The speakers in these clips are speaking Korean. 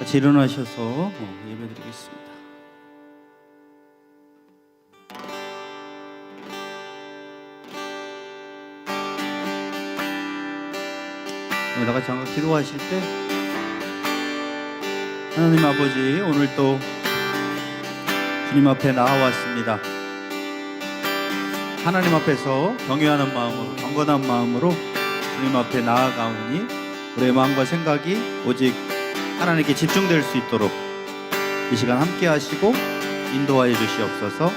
같이 일어나셔서 예배드리겠습니다. 다 같이 한번 기도하실 때 하나님 아버지, 오늘 또 주님 앞에 나와왔습니다. 하나님 앞에서 경외하는 마음으로, 경건한 마음으로 주님 앞에 나아가오니 우리의 마음과 생각이 오직 하나님께 집중될 수 있도록 이 시간 함께 하시고 인도하여 주시옵소서.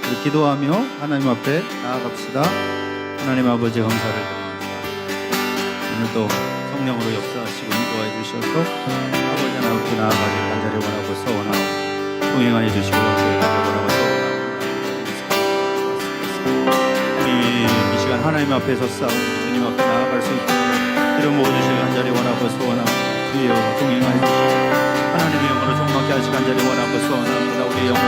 우리 기도하며 하나님 앞에 나아갑시다. 하나님 아버지, 감사를 드립니다. 오늘도 성령으로 역사하시고 인도하여 주셔서 아버지 하나님께 나아가길 간절히 원하고 소원하고 동행하여 주시고 역사하길 원하고 소원하고 우리 이 시간 하나님 앞에서 싸우고 주님 앞에 나아갈 수 있도록 이름 모아주시길 간절히 원하고 소원하고 주여 동행하여 주시고 하나님의 영으로 종막게 하시기 간절히 원하고 소원합니다. 우리의 영혼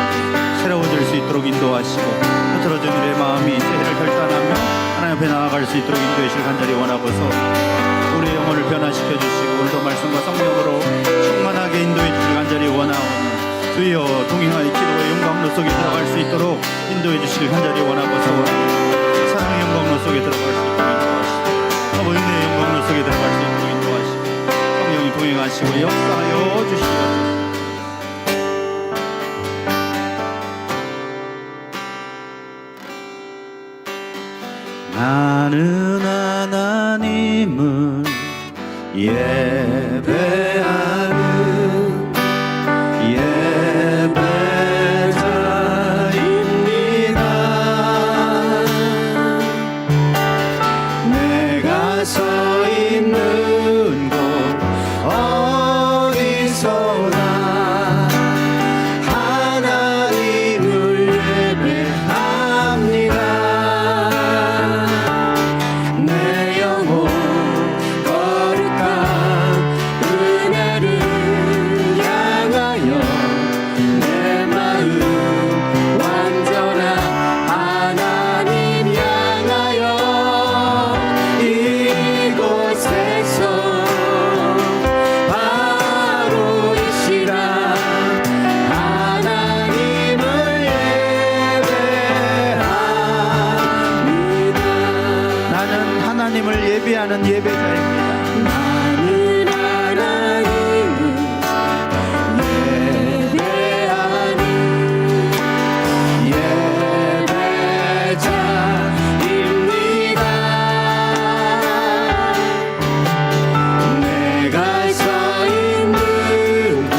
새로워질 수 있도록 인도하시고 흐트러진 우리의 마음이 새해를 결단하며 하나님 앞에 나아갈 수 있도록 인도해 주시길 간절히 원하고 소원합니다. 우리의 영혼을 변화시켜 주시고 오늘도 말씀과 성령으로 충만하게 인도해 주시길 간절히 원하오니 주여 동행하여 기도의 영광로 속에 들어갈 수 있도록 인도해 주시길 간절히 원하고 소원합니다. 사랑의 영광로 속에 들어갈 수 있도록 인도하시고 아버지의 영광로 속에 들어갈 수 있도록 인도하시고 성령이 동행하시고 역사하여 주시옵소서. 나는 하나님을 예배하는 예배자입니다. 내가 서 있는 곳 어디서나 하나님을 예배합니다. 내 영혼 거룩한 은혜를 향하여 내 마음 완전한 하나님 향하여 이곳에서 바로 이 시간 하나님을 예배합니다. 나는 하나님을 예배하는 예배자입니다. 나는 하나님을 예배하는 예배자입니다. 내가 서 있는 곳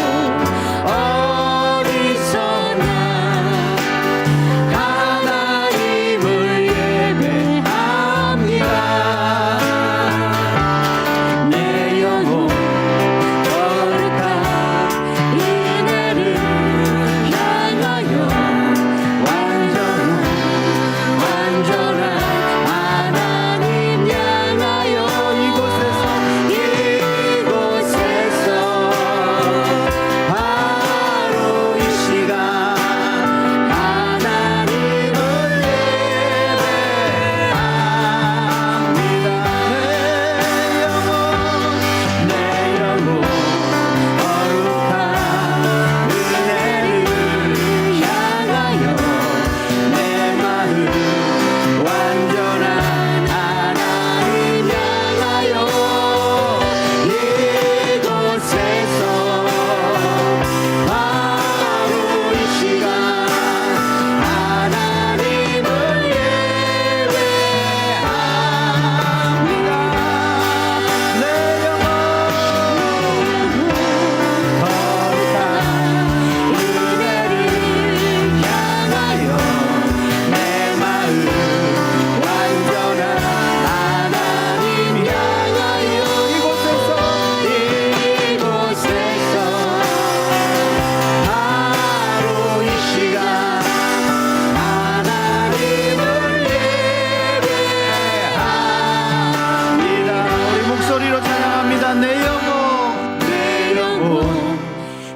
어디서나 하나님을 예배합니다. 내 영혼 거룩한 은혜를 향하여 완전한 하나님 향하여 이곳에서 바로 이 시간 하나님을 예배합니다. 내 영혼 거룩한 은혜를 향하여 내 마음 완전한 하나님 향하여 이곳에서 바로 이 시간 하나님을 예배합니다. 내 영혼 거룩한 은혜를 향하여 내 마음 완전한 하나님 향하여 이곳에서 바로 이 시간 하나님을 예배합니다. 우리 목소리로 찬양합니다. 내 영혼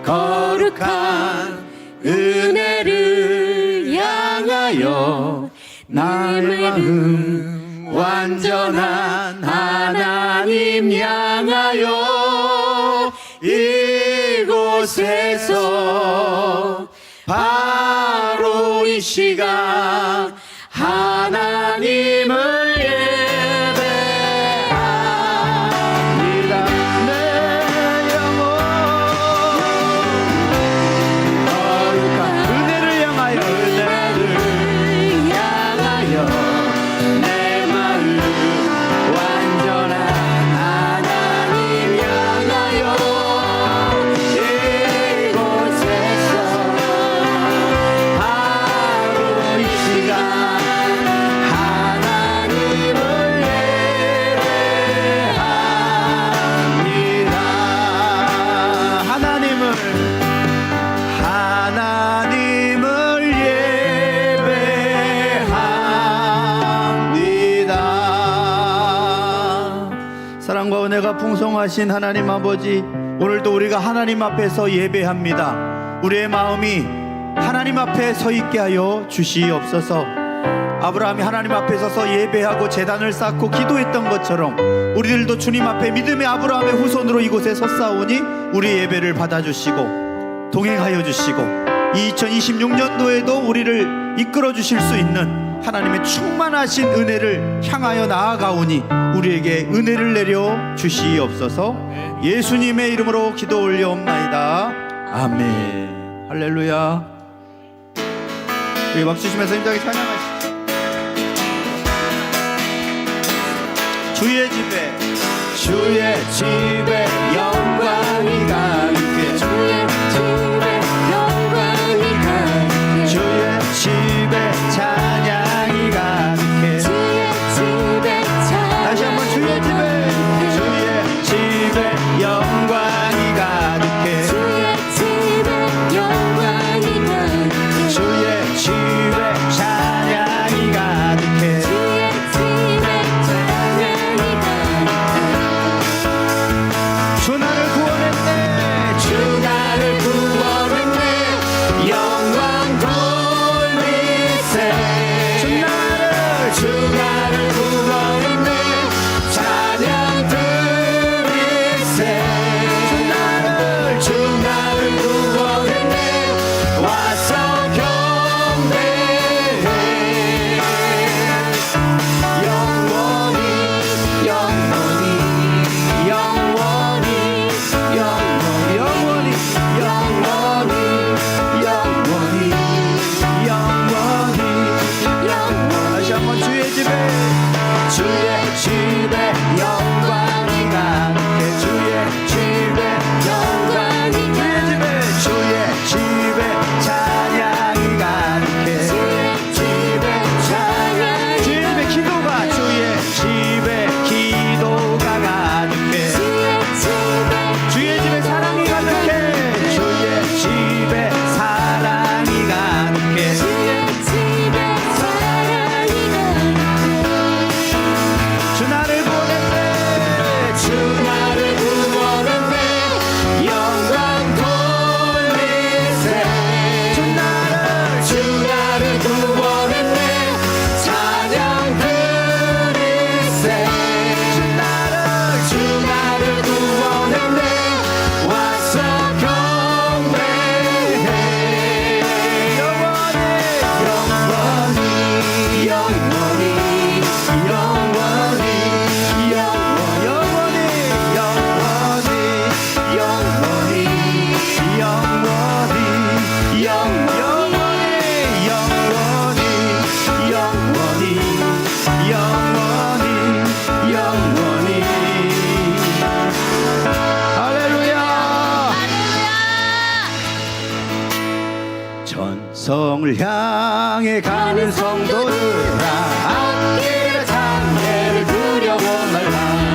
거룩한 은혜를 향하여 나의 마음 완전한 하나님 향하여 이곳 이곳에서 바로 이 시간 하나님을 예배합니다. 내 영혼 거룩한 은혜를 향하여 내 마음 완전한 하나님 향하여 이곳에서 바로 이 시간 하나님을 예배합니다. 하나님을 예배합니다. 사랑과 은혜가 풍성하신 하나님 아버지, 오늘도 우리가 하나님 앞에서 예배합니다. 우리의 마음이 하나님 앞에 서 있게 하여 주시옵소서. 아브라함이 하나님 앞에 서서 예배하고 제단을 쌓고 기도했던 것처럼 우리들도 주님 앞에 믿음의 아브라함의 후손으로 이곳에 섰사오니 우리 예배를 받아주시고 동행하여 주시고 2026년도에도 우리를 이끌어 주실 수 있는 하나님의 충만하신 은혜를 향하여 나아가오니 우리에게 은혜를 내려 주시옵소서. 예수님의 이름으로 기도 올려옵나이다. 아멘. 할렐루야. 우리 박수 치면서 힘차게 찬양하시죠. 주의 집에 영광이 가득해 주의 집에 영광이 가득해 주의 집에 찬양이 가득해 주의 집에 다시 한번 주의 집에 영광이 가득해 주의 집에 영광이 가득해 주의 집에 찬양이 가득해 주의 집에 찬양이 가득해 주 나를 구원했네 주 나를 구원했네 영광 돌리세 주 나를 구원했네 찬양 드리세 주 나를 구원했네 와서 경배해 영원히 영원히 영원히 영원히 영원히 영원히 영원히 영원히 다시 한번 주의 집에 영광이 가득해 주의 집에 영광이 주의 집에 찬양이 가득해 주의 집에 찬양이 주의 집에 기도가 주의 집에 기도가 가득해 주의 집에 사랑이 가득해 주의 집에 사랑이 가득해 주의 집에 사랑이 주 나를 보냈네 주 나를 구원했네 영광 돌리세 주 나를 구원했네 찬양 드리세 주 나를 구원했네 와서 경배해 영원히 영원히 영원히 전성을 향해 가는 성도들아 앞길에 장애를 두려워 말라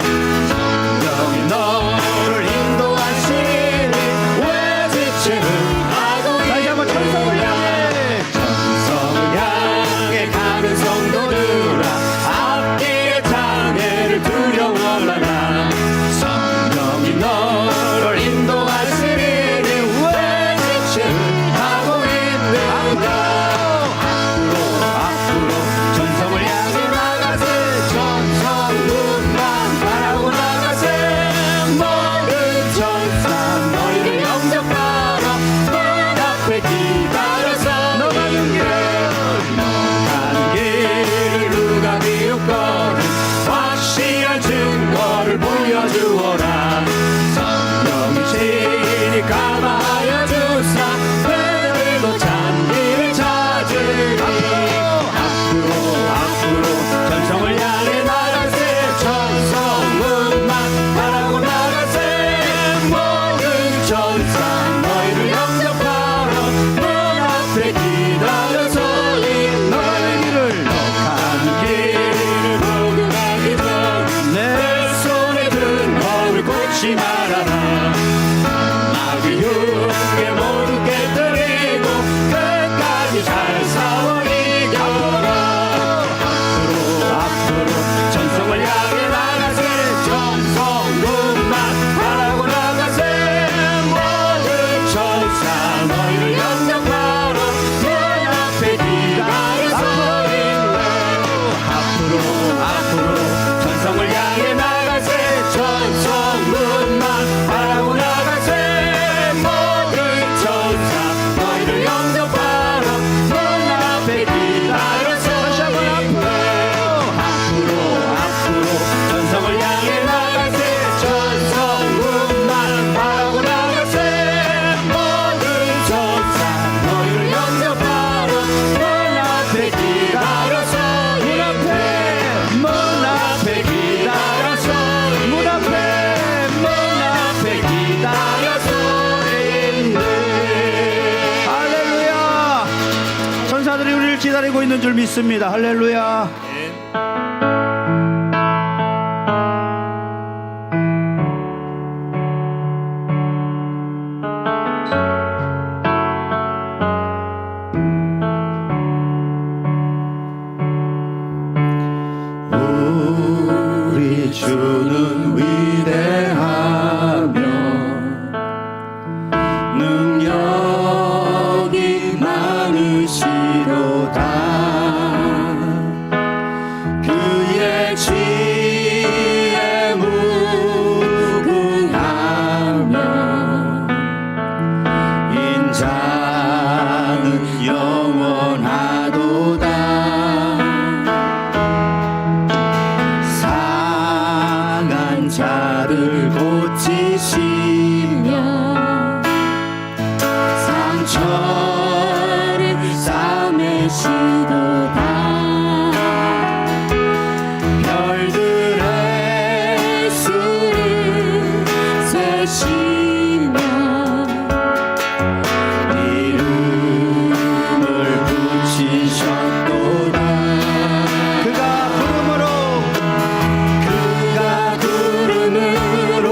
성령이 너를 인도하시니 왜 지체를 하고 다시 한번 전성을 향해 가는 성도들아 앞길에 장애를 두려워 말라 성령이 너를 인도하시니 왜 지체를 하고 있는가 앞으로 알고 있는 줄 믿습니다. 할렐루야. 우리 주는 위대하며 능력이 많으시도다. 그의 지혜 무궁하며 인자는 영원하도다. 상한 자를 고치시며 상처를 싸매시도다. 별들의 수를 세시며 이름을 붙이셨도다. 그가 구름으로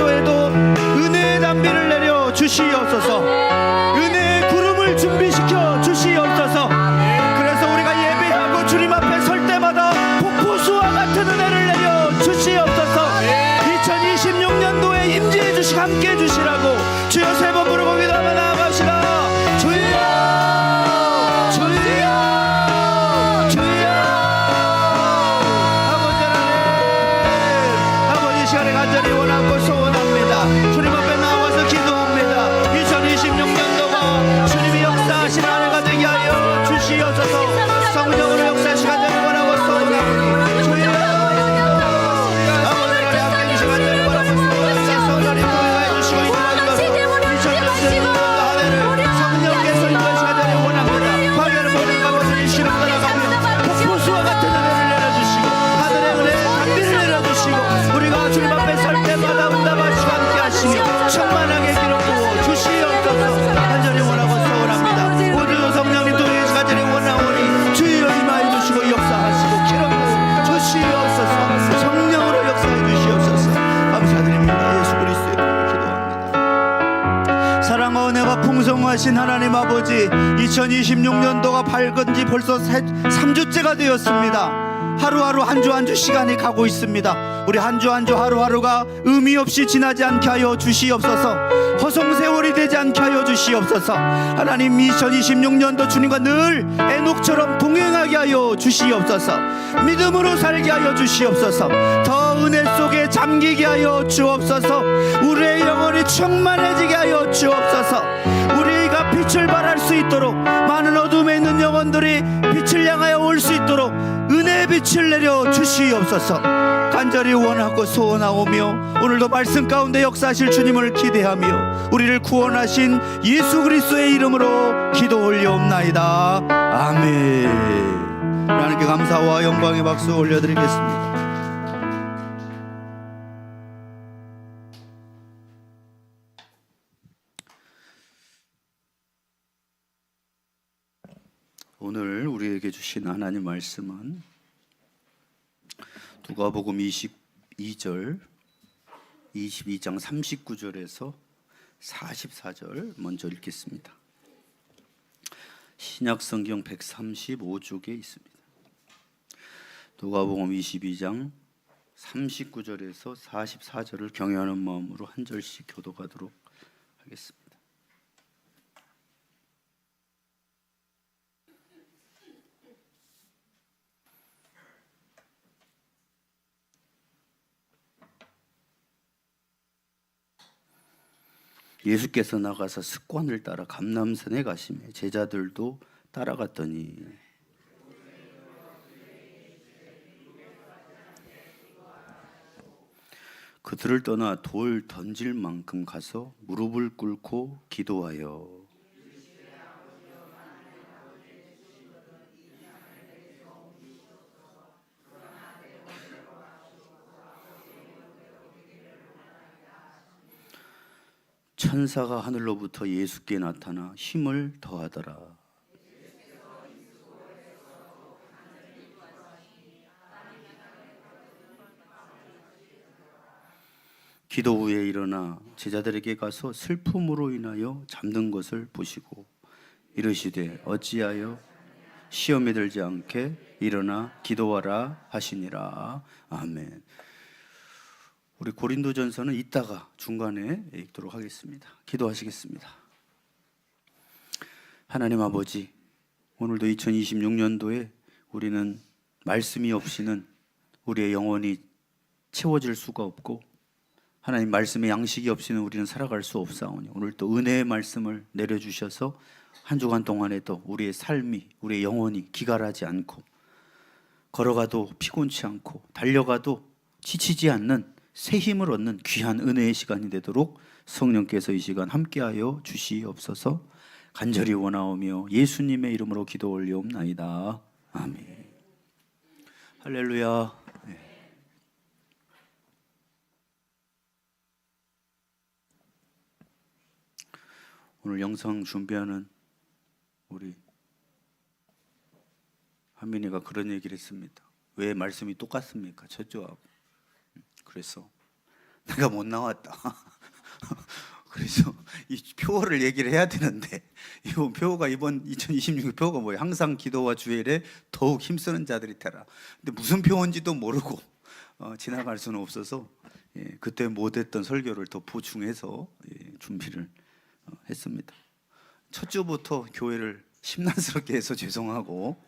교회도 은혜의 담비를 내려 주시옵소서. 은혜의 구름을 준비시켜 주시옵소서. 그래서 우리가 예배하고 주님 앞에 설 때마다 폭포수와 같은 은혜를 내려 주시옵소서. 2026년도에 임재해 주시고 함께 해 주시라고 주여 세 번 부르고 기도하며 나아갑시다. 주여 주여 주여. 아버지 하나님, 아버지 시간에 간절히 원하고 소원합니다. 주님 앞에 나와서 기도합니다. 2026년도가 주님이 역사하신 한 해가 되게 하여 주시옵소서. 성령으로 역사하신 간절히 원하고 소원합니다. 주여 아버지 하나님 함께 주시고 간절히 원하고 소원합니다. 성령님 보호해 주시고 인도하셔서 2026년도 한 해를 성령께서 인도하시기 간절히 원합니다. 과거에는 모든 것을 시름 따라가며 폭포수와 같은 은혜를 내려주시고 하늘의 은혜 담비를 내려주시고 우리가 주님 앞에 설 때마다 응답하시고 함께 하시며 충만하게 기록 부어 주시옵소서. 간절히 원하고 소원합니다. 모두 성령님 동행해서 간절히 원하오니 주여 임하여 주시고 역사하시고 기록 부어 주시옵소서. 성령으로 역사해 주시옵소서. 감사드립니다. 예수 그리스도의 이름으로 기도합니다. 사랑과 은혜가 풍성하신 하나님 아버지, 2026년도가 밝은 지 벌써 3주째가 되었습니다. 하루하루 한 주 한 주 시간이 가고 있습니다. 우리 한 주 한 주 하루하루가 의미 없이 지나지 않게 하여 주시옵소서. 허송세월이 되지 않게 하여 주시옵소서. 하나님 2026년도 주님과 늘 에녹처럼 동행하게 하여 주시옵소서. 믿음으로 살게 하여 주시옵소서. 더 은혜 속에 잠기게 하여 주옵소서. 우리의 영혼이 충만해지게 하여 주옵소서. 우리가 빛을 발할 수 있도록 많은 어둠에 있는 영혼들이 빛을 향하여 올 수 있도록 은혜의 빛을 내려 주시옵소서. 간절히 원하고 소원하오며 오늘도 말씀 가운데 역사하실 주님을 기대하며 우리를 구원하신 예수 그리스도의 이름으로 기도 올려옵나이다. 아멘. 하나님께 감사와 영광의 박수 올려드리겠습니다. 오늘 우리에게 주신 하나님 말씀은 누가복음 22장 39절에서 44절 먼저 읽겠습니다. 신약성경 135쪽에 있습니다. 누가복음 22장 39절에서 44절을 경외하는 마음으로 한 절씩 교독하도록 하겠습니다. 예수께서 나가서 습관을 따라 감람산에 가시매 제자들도 따라갔더니 그들을 떠나 돌 던질 만큼 가서 무릎을 꿇고 기도하여 천사가 하늘로부터 예수께 나타나 힘을 더하더라. 기도 후에 일어나 제자들에게 가서 슬픔으로 인하여 잠든 것을 보시고 이르시되 어찌하여 시험에 들지 않게 일어나 기도하라 하시니라. 아멘. 우리 고린도전서는 이따가 중간에 읽도록 하겠습니다. 기도하시겠습니다. 하나님 아버지, 오늘도 2026년도에 우리는 말씀이 없이는 우리의 영혼이 채워질 수가 없고 하나님 말씀의 양식이 없이는 우리는 살아갈 수 없사오니 오늘 또 은혜의 말씀을 내려주셔서 한 주간 동안에도 우리의 삶이, 우리의 영혼이 기갈하지 않고 걸어가도 피곤치 않고 달려가도 지치지 않는 새 힘을 얻는 귀한 은혜의 시간이 되도록 성령께서 이 시간 함께하여 주시옵소서. 간절히 원하오며 예수님의 이름으로 기도 올리옵나이다. 아멘. 할렐루야. 네. 오늘 영상 준비하는 우리 한민이가 그런 얘기를 했습니다. 왜 말씀이 똑같습니까? 저쪽하고. 그래서 내가 못 나왔다. 그래서 이 표어를 얘기를 해야 되는데 이번 표어가 이번 2026 표어가 뭐예요? 항상 기도와 주일에 더욱 힘쓰는 자들이 되라. 근데 무슨 표어인지도 모르고 지나갈 수는 없어서 그때 못했던 설교를 더 보충해서 준비를 했습니다. 첫 주부터 교회를 심란스럽게 해서 죄송하고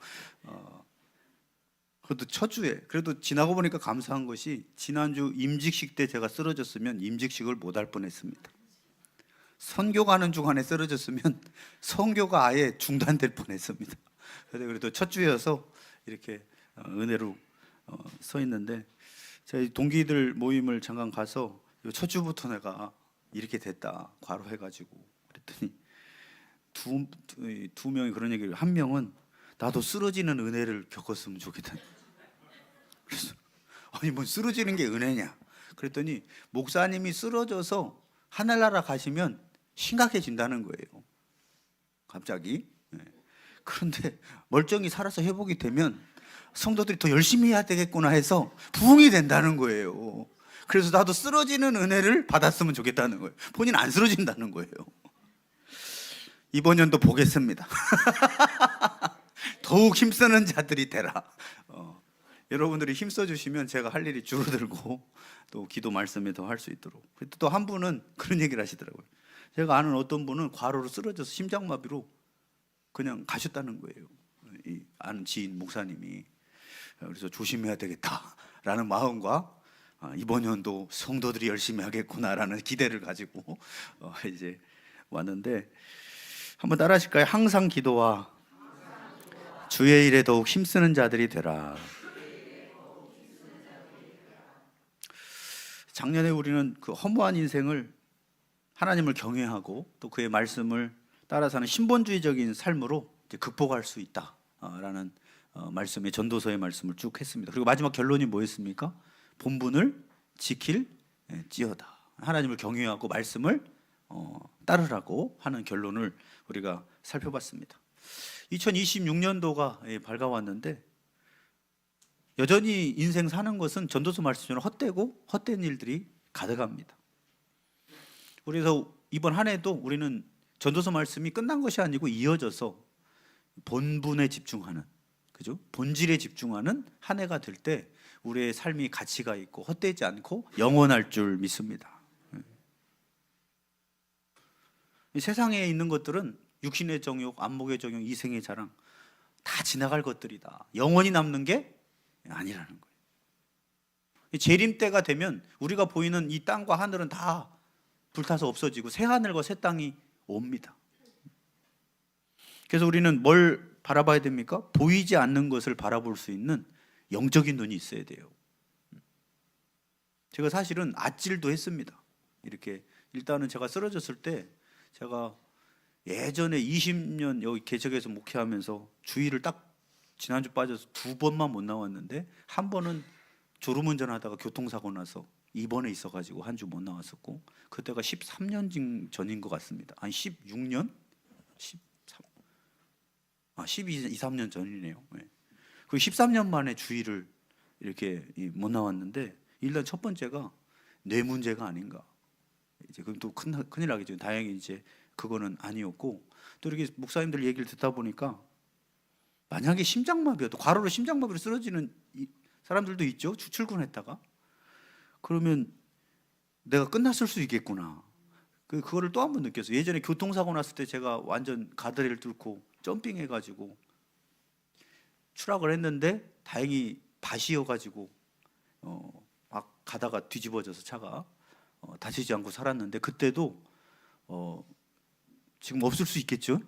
그래도 첫 주에 그래도 지나고 보니까 감사한 것이 지난주 임직식 때 제가 쓰러졌으면 임직식을 못 할 뻔했습니다. 선교 가는 중간에 쓰러졌으면 선교가 아예 중단될 뻔했습니다. 그래도 첫 주여서 이렇게 은혜로 서 있는데 저희 동기들 모임을 잠깐 가서 첫 주부터 내가 이렇게 됐다 과로해가지고 그랬더니 두 명이 그런 얘기를, 한 명은 나도 쓰러지는 은혜를 겪었으면 좋겠다. 그래서 아니 뭐 쓰러지는 게 은혜냐? 그랬더니 목사님이 쓰러져서 하늘나라 가시면 심각해진다는 거예요. 갑자기. 그런데 멀쩡히 살아서 회복이 되면 성도들이 더 열심히 해야 되겠구나 해서 부흥이 된다는 거예요. 그래서 나도 쓰러지는 은혜를 받았으면 좋겠다는 거예요. 본인 안 쓰러진다는 거예요. 이번 연도 보겠습니다. 더욱 힘쓰는 자들이 되라. 여러분들이 힘써 주시면 제가 할 일이 줄어들고 또 기도 말씀에 더 할 수 있도록. 또 한 분은 그런 얘기를 하시더라고요. 제가 아는 어떤 분은 과로로 쓰러져서 심장마비로 그냥 가셨다는 거예요. 이 아는 지인 목사님이. 그래서 조심해야 되겠다라는 마음과 이번 연도 성도들이 열심히 하겠구나라는 기대를 가지고 이제 왔는데, 한번 따라 하실까요? 항상 기도와 주의 일에 더욱 힘쓰는 자들이 되라. 작년에 우리는 그 허무한 인생을 하나님을 경외하고 또 그의 말씀을 따라 사는 신본주의적인 삶으로 이제 극복할 수 있다라는 말씀의 전도서의 말씀을 쭉 했습니다. 그리고 마지막 결론이 뭐였습니까? 본분을 지킬지어다. 하나님을 경외하고 말씀을 따르라고 하는 결론을 우리가 살펴봤습니다. 2026년도가 밝아왔는데 여전히 인생 사는 것은 전도서 말씀처럼 헛되고 헛된 일들이 가득합니다. 그래서 이번 한 해도 우리는 전도서 말씀이 끝난 것이 아니고 이어져서 본분에 집중하는, 그죠? 본질에 집중하는 한 해가 될 때 우리의 삶이 가치가 있고 헛되지 않고 영원할 줄 믿습니다. 이 세상에 있는 것들은 육신의 정욕, 안목의 정욕, 이생의 자랑 다 지나갈 것들이다. 영원히 남는 게 아니라는 거예요. 재림 때가 되면 우리가 보이는 이 땅과 하늘은 다 불타서 없어지고 새 하늘과 새 땅이 옵니다. 그래서 우리는 뭘 바라봐야 됩니까? 보이지 않는 것을 바라볼 수 있는 영적인 눈이 있어야 돼요. 제가 사실은 아찔도 했습니다. 이렇게 일단은 제가 쓰러졌을 때 제가 예전에 20년 여기 개척에서 목회하면서 주일을 딱 지난주 빠져서 2번만 못 나왔는데, 한 번은 졸음운전하다가 교통사고 나서 입원해 있어가지고 한 주 못 나왔었고, 그때가 13년 전인 것 같습니다. 아니 16년? 12, 3년 전이네요. 그 13년 만에 주일을 이렇게 못 나왔는데, 일단 첫 번째가 뇌 문제가 아닌가. 이제 그럼 또 큰일 나겠죠. 다행히 이제 그거는 아니었고, 또 이렇게 목사님들 얘기를 듣다 보니까 만약에 심장마비여도, 과로로 심장마비로 쓰러지는 사람들도 있죠. 출근했다가. 그러면 내가 끝났을 수 있겠구나. 그거를 또 한 번 느꼈어요. 예전에 교통사고 났을 때 제가 완전 가드레일 뚫고 점핑해가지고 추락을 했는데 다행히 밭이어가지고 막 가다가 뒤집어져서 차가 다치지 않고 살았는데, 그때도 지금 없을 수 있겠죠.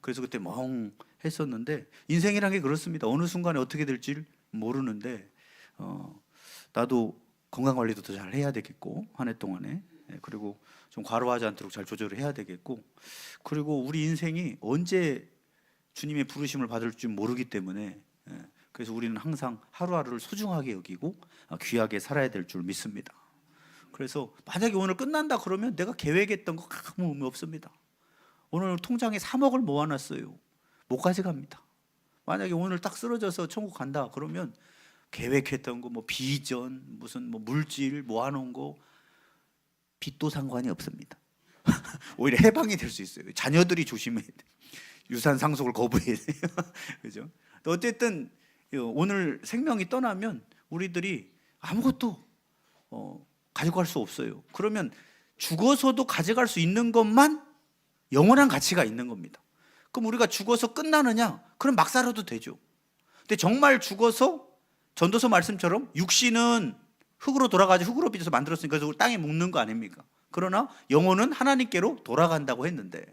그래서 그때 멍했었는데, 인생이란 게 그렇습니다. 어느 순간에 어떻게 될지 모르는데 나도 건강관리도 더 잘 해야 되겠고, 한 해 동안에. 그리고 좀 과로하지 않도록 잘 조절을 해야 되겠고, 그리고 우리 인생이 언제 주님의 부르심을 받을지 모르기 때문에 그래서 우리는 항상 하루하루를 소중하게 여기고 귀하게 살아야 될 줄 믿습니다. 그래서 만약에 오늘 끝난다 그러면 내가 계획했던 거 아무 의미 없습니다. 오늘 통장에 3억을 모아놨어요. 못 가져갑니다. 만약에 오늘 딱 쓰러져서 천국 간다 그러면 계획했던 거, 뭐 비전, 무슨 뭐 물질 모아놓은 거 빚도 상관이 없습니다. 오히려 해방이 될 수 있어요. 자녀들이 조심해야 돼. 유산 상속을 거부해야 돼요. 그죠? 어쨌든 오늘 생명이 떠나면 우리들이 아무것도 가져갈 수 없어요. 그러면 죽어서도 가져갈 수 있는 것만 영원한 가치가 있는 겁니다. 그럼 우리가 죽어서 끝나느냐? 그럼 막 살아도 되죠. 근데 정말 죽어서 전도서 말씀처럼 육신은 흙으로 돌아가지 흙으로 빚어서 만들었으니까 그래서 땅에 묵는 거 아닙니까? 그러나 영혼은 하나님께로 돌아간다고 했는데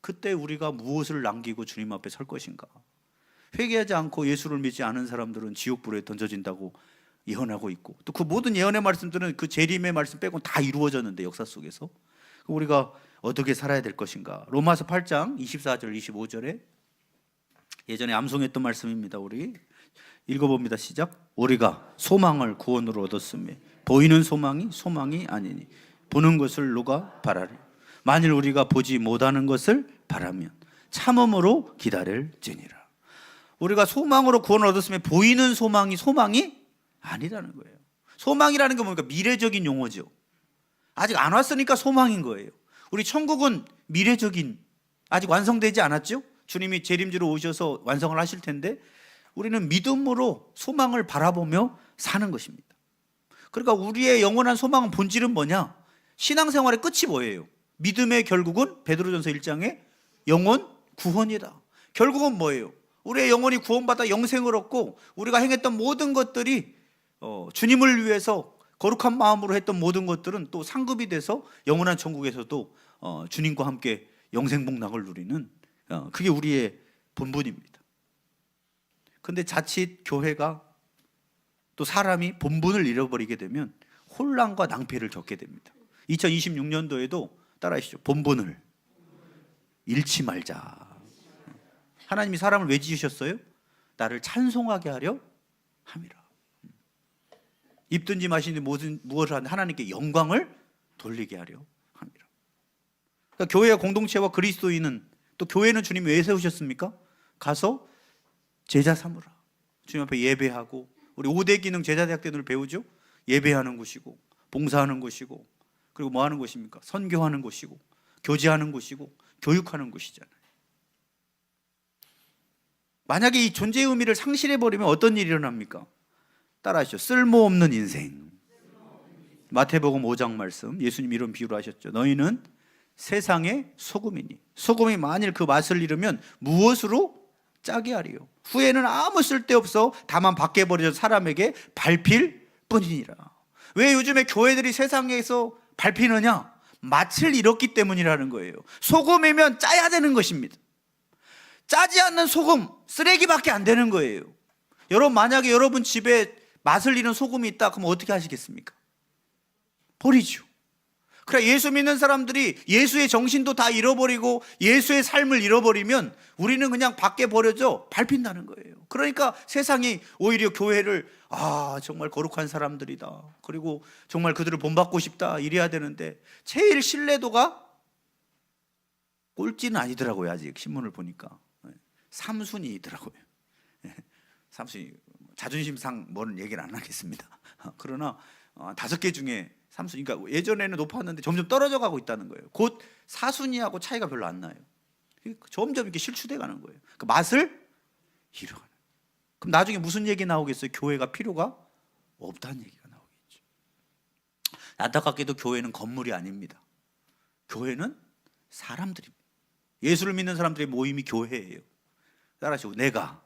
그때 우리가 무엇을 남기고 주님 앞에 설 것인가? 회개하지 않고 예수를 믿지 않은 사람들은 지옥불에 던져진다고 예언하고 있고 또 그 모든 예언의 말씀들은 그 재림의 말씀 빼고는 다 이루어졌는데 역사 속에서 우리가 어떻게 살아야 될 것인가? 로마서 8장 24절 25절에 예전에 암송했던 말씀입니다. 우리 읽어봅니다. 시작. 우리가 소망을 구원으로 얻었으며 보이는 소망이 아니니 보는 것을 누가 바라리? 만일 우리가 보지 못하는 것을 바라면 참음으로 기다릴지니라. 우리가 소망으로 구원을 얻었으면 보이는 소망이 아니라는 거예요. 소망이라는 게 뭡니까? 미래적인 용어죠. 아직 안 왔으니까 소망인 거예요. 우리 천국은 미래적인, 아직 완성되지 않았죠? 주님이 재림지로 오셔서 완성을 하실 텐데 우리는 믿음으로 소망을 바라보며 사는 것입니다. 그러니까 우리의 영원한 소망은 본질은 뭐냐? 신앙생활의 끝이 뭐예요? 믿음의 결국은 베드로전서 1장에 영혼 구원이다. 결국은 뭐예요? 우리의 영혼이 구원받아 영생을 얻고 우리가 행했던 모든 것들이 주님을 위해서 거룩한 마음으로 했던 모든 것들은 또 상급이 돼서 영원한 천국에서도 주님과 함께 영생복락을 누리는 그게 우리의 본분입니다. 근데 자칫 교회가 또 사람이 본분을 잃어버리게 되면 혼란과 낭패를 겪게 됩니다. 2026년도에도 따라하시죠. 본분을 잃지 말자. 하나님이 사람을 왜 지으셨어요? 나를 찬송하게 하려 함이라. 입든지 마시든지 무엇을 하든 하나님께 영광을 돌리게 하려 함이라. 그러니까 교회와 공동체와 그리스도인은 또 교회는 주님이 왜 세우셨습니까? 가서 제자 삼으라. 주님 앞에 예배하고 우리 5대 기능 제자대학 때들 배우죠? 예배하는 곳이고 봉사하는 곳이고 그리고 뭐 하는 곳입니까? 선교하는 곳이고 교제하는 곳이고 교육하는 곳이잖아요. 만약에 이 존재의 의미를 상실해버리면 어떤 일이 일어납니까? 따라하시죠. 쓸모없는 인생. 마태복음 5장 말씀 예수님 이런 비유를 하셨죠. 너희는 세상의 소금이니 소금이 만일 그 맛을 잃으면 무엇으로 짜게 하리요? 후에는 아무 쓸데없어 다만 밖에 버려져 사람에게 밟힐 뿐이니라. 왜 요즘에 교회들이 세상에서 밟히느냐? 맛을 잃었기 때문이라는 거예요. 소금이면 짜야 되는 것입니다. 짜지 않는 소금 쓰레기밖에 안 되는 거예요. 여러분 만약에 여러분 집에 맛을 잃은 소금이 있다 그러면 어떻게 하시겠습니까? 버리죠. 그래 예수 믿는 사람들이 예수의 정신도 다 잃어버리고 예수의 삶을 잃어버리면 우리는 그냥 밖에 버려져 밟힌다는 거예요. 그러니까 세상이 오히려 교회를 정말 거룩한 사람들이다. 그리고 정말 그들을 본받고 싶다 이래야 되는데 제일 신뢰도가 꼴찌는 아니더라고요. 아직 신문을 보니까 3순위더라고요. 3순위 자존심상 뭐는 얘기를 안 하겠습니다. 그러나 5개 중에 3순위, 그러니까 예전에는 높았는데 점점 떨어져 가고 있다는 거예요. 곧 4순위하고 차이가 별로 안 나요. 점점 이렇게 실추돼 가는 거예요. 그 맛을 잃어가는. 그럼 나중에 무슨 얘기 나오겠어요? 교회가 필요가 없다는 얘기가 나오겠죠. 안타깝게도 교회는 건물이 아닙니다. 교회는 사람들입니다. 예수를 믿는 사람들의 모임이 교회예요. 따라하시고 내가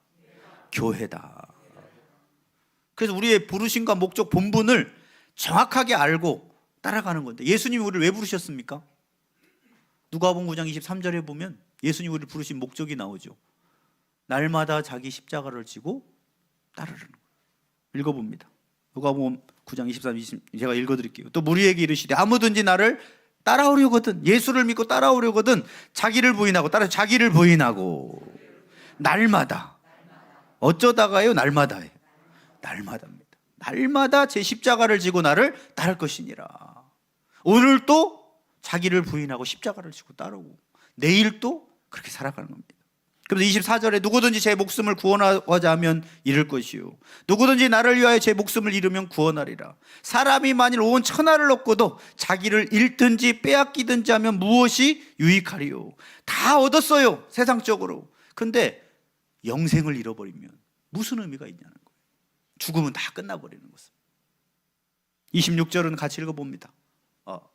교회다. 그래서 우리의 부르심과 목적 본분을 정확하게 알고 따라가는 건데 예수님이 우리를 왜 부르셨습니까? 누가복음 9장 23절에 보면 예수님이 우리를 부르신 목적이 나오죠. 날마다 자기 십자가를 지고 따르는 거예요. 읽어봅니다. 누가복음 9장 23, 20 제가 읽어드릴게요. 또 무리에게 이르시되 아무든지 나를 따라오려거든 예수를 믿고 따라오려거든 자기를 부인하고 날마다 어쩌다가요? 날마다예요. 날마다입니다. 날마다 제 십자가를 지고 나를 따를 것이니라. 오늘 또 자기를 부인하고 십자가를 지고 따르고 내일 또 그렇게 살아가는 겁니다. 그래서 24절에 누구든지 제 목숨을 구원하고자 하면 잃을 것이요 누구든지 나를 위하여 제 목숨을 잃으면 구원하리라. 사람이 만일 온 천하를 얻고도 자기를 잃든지 빼앗기든지 하면 무엇이 유익하리요. 다 얻었어요, 세상적으로. 근데 영생을 잃어버리면 무슨 의미가 있냐는 거예요. 죽으면 다 끝나버리는 것은. 26절은 같이 읽어봅니다.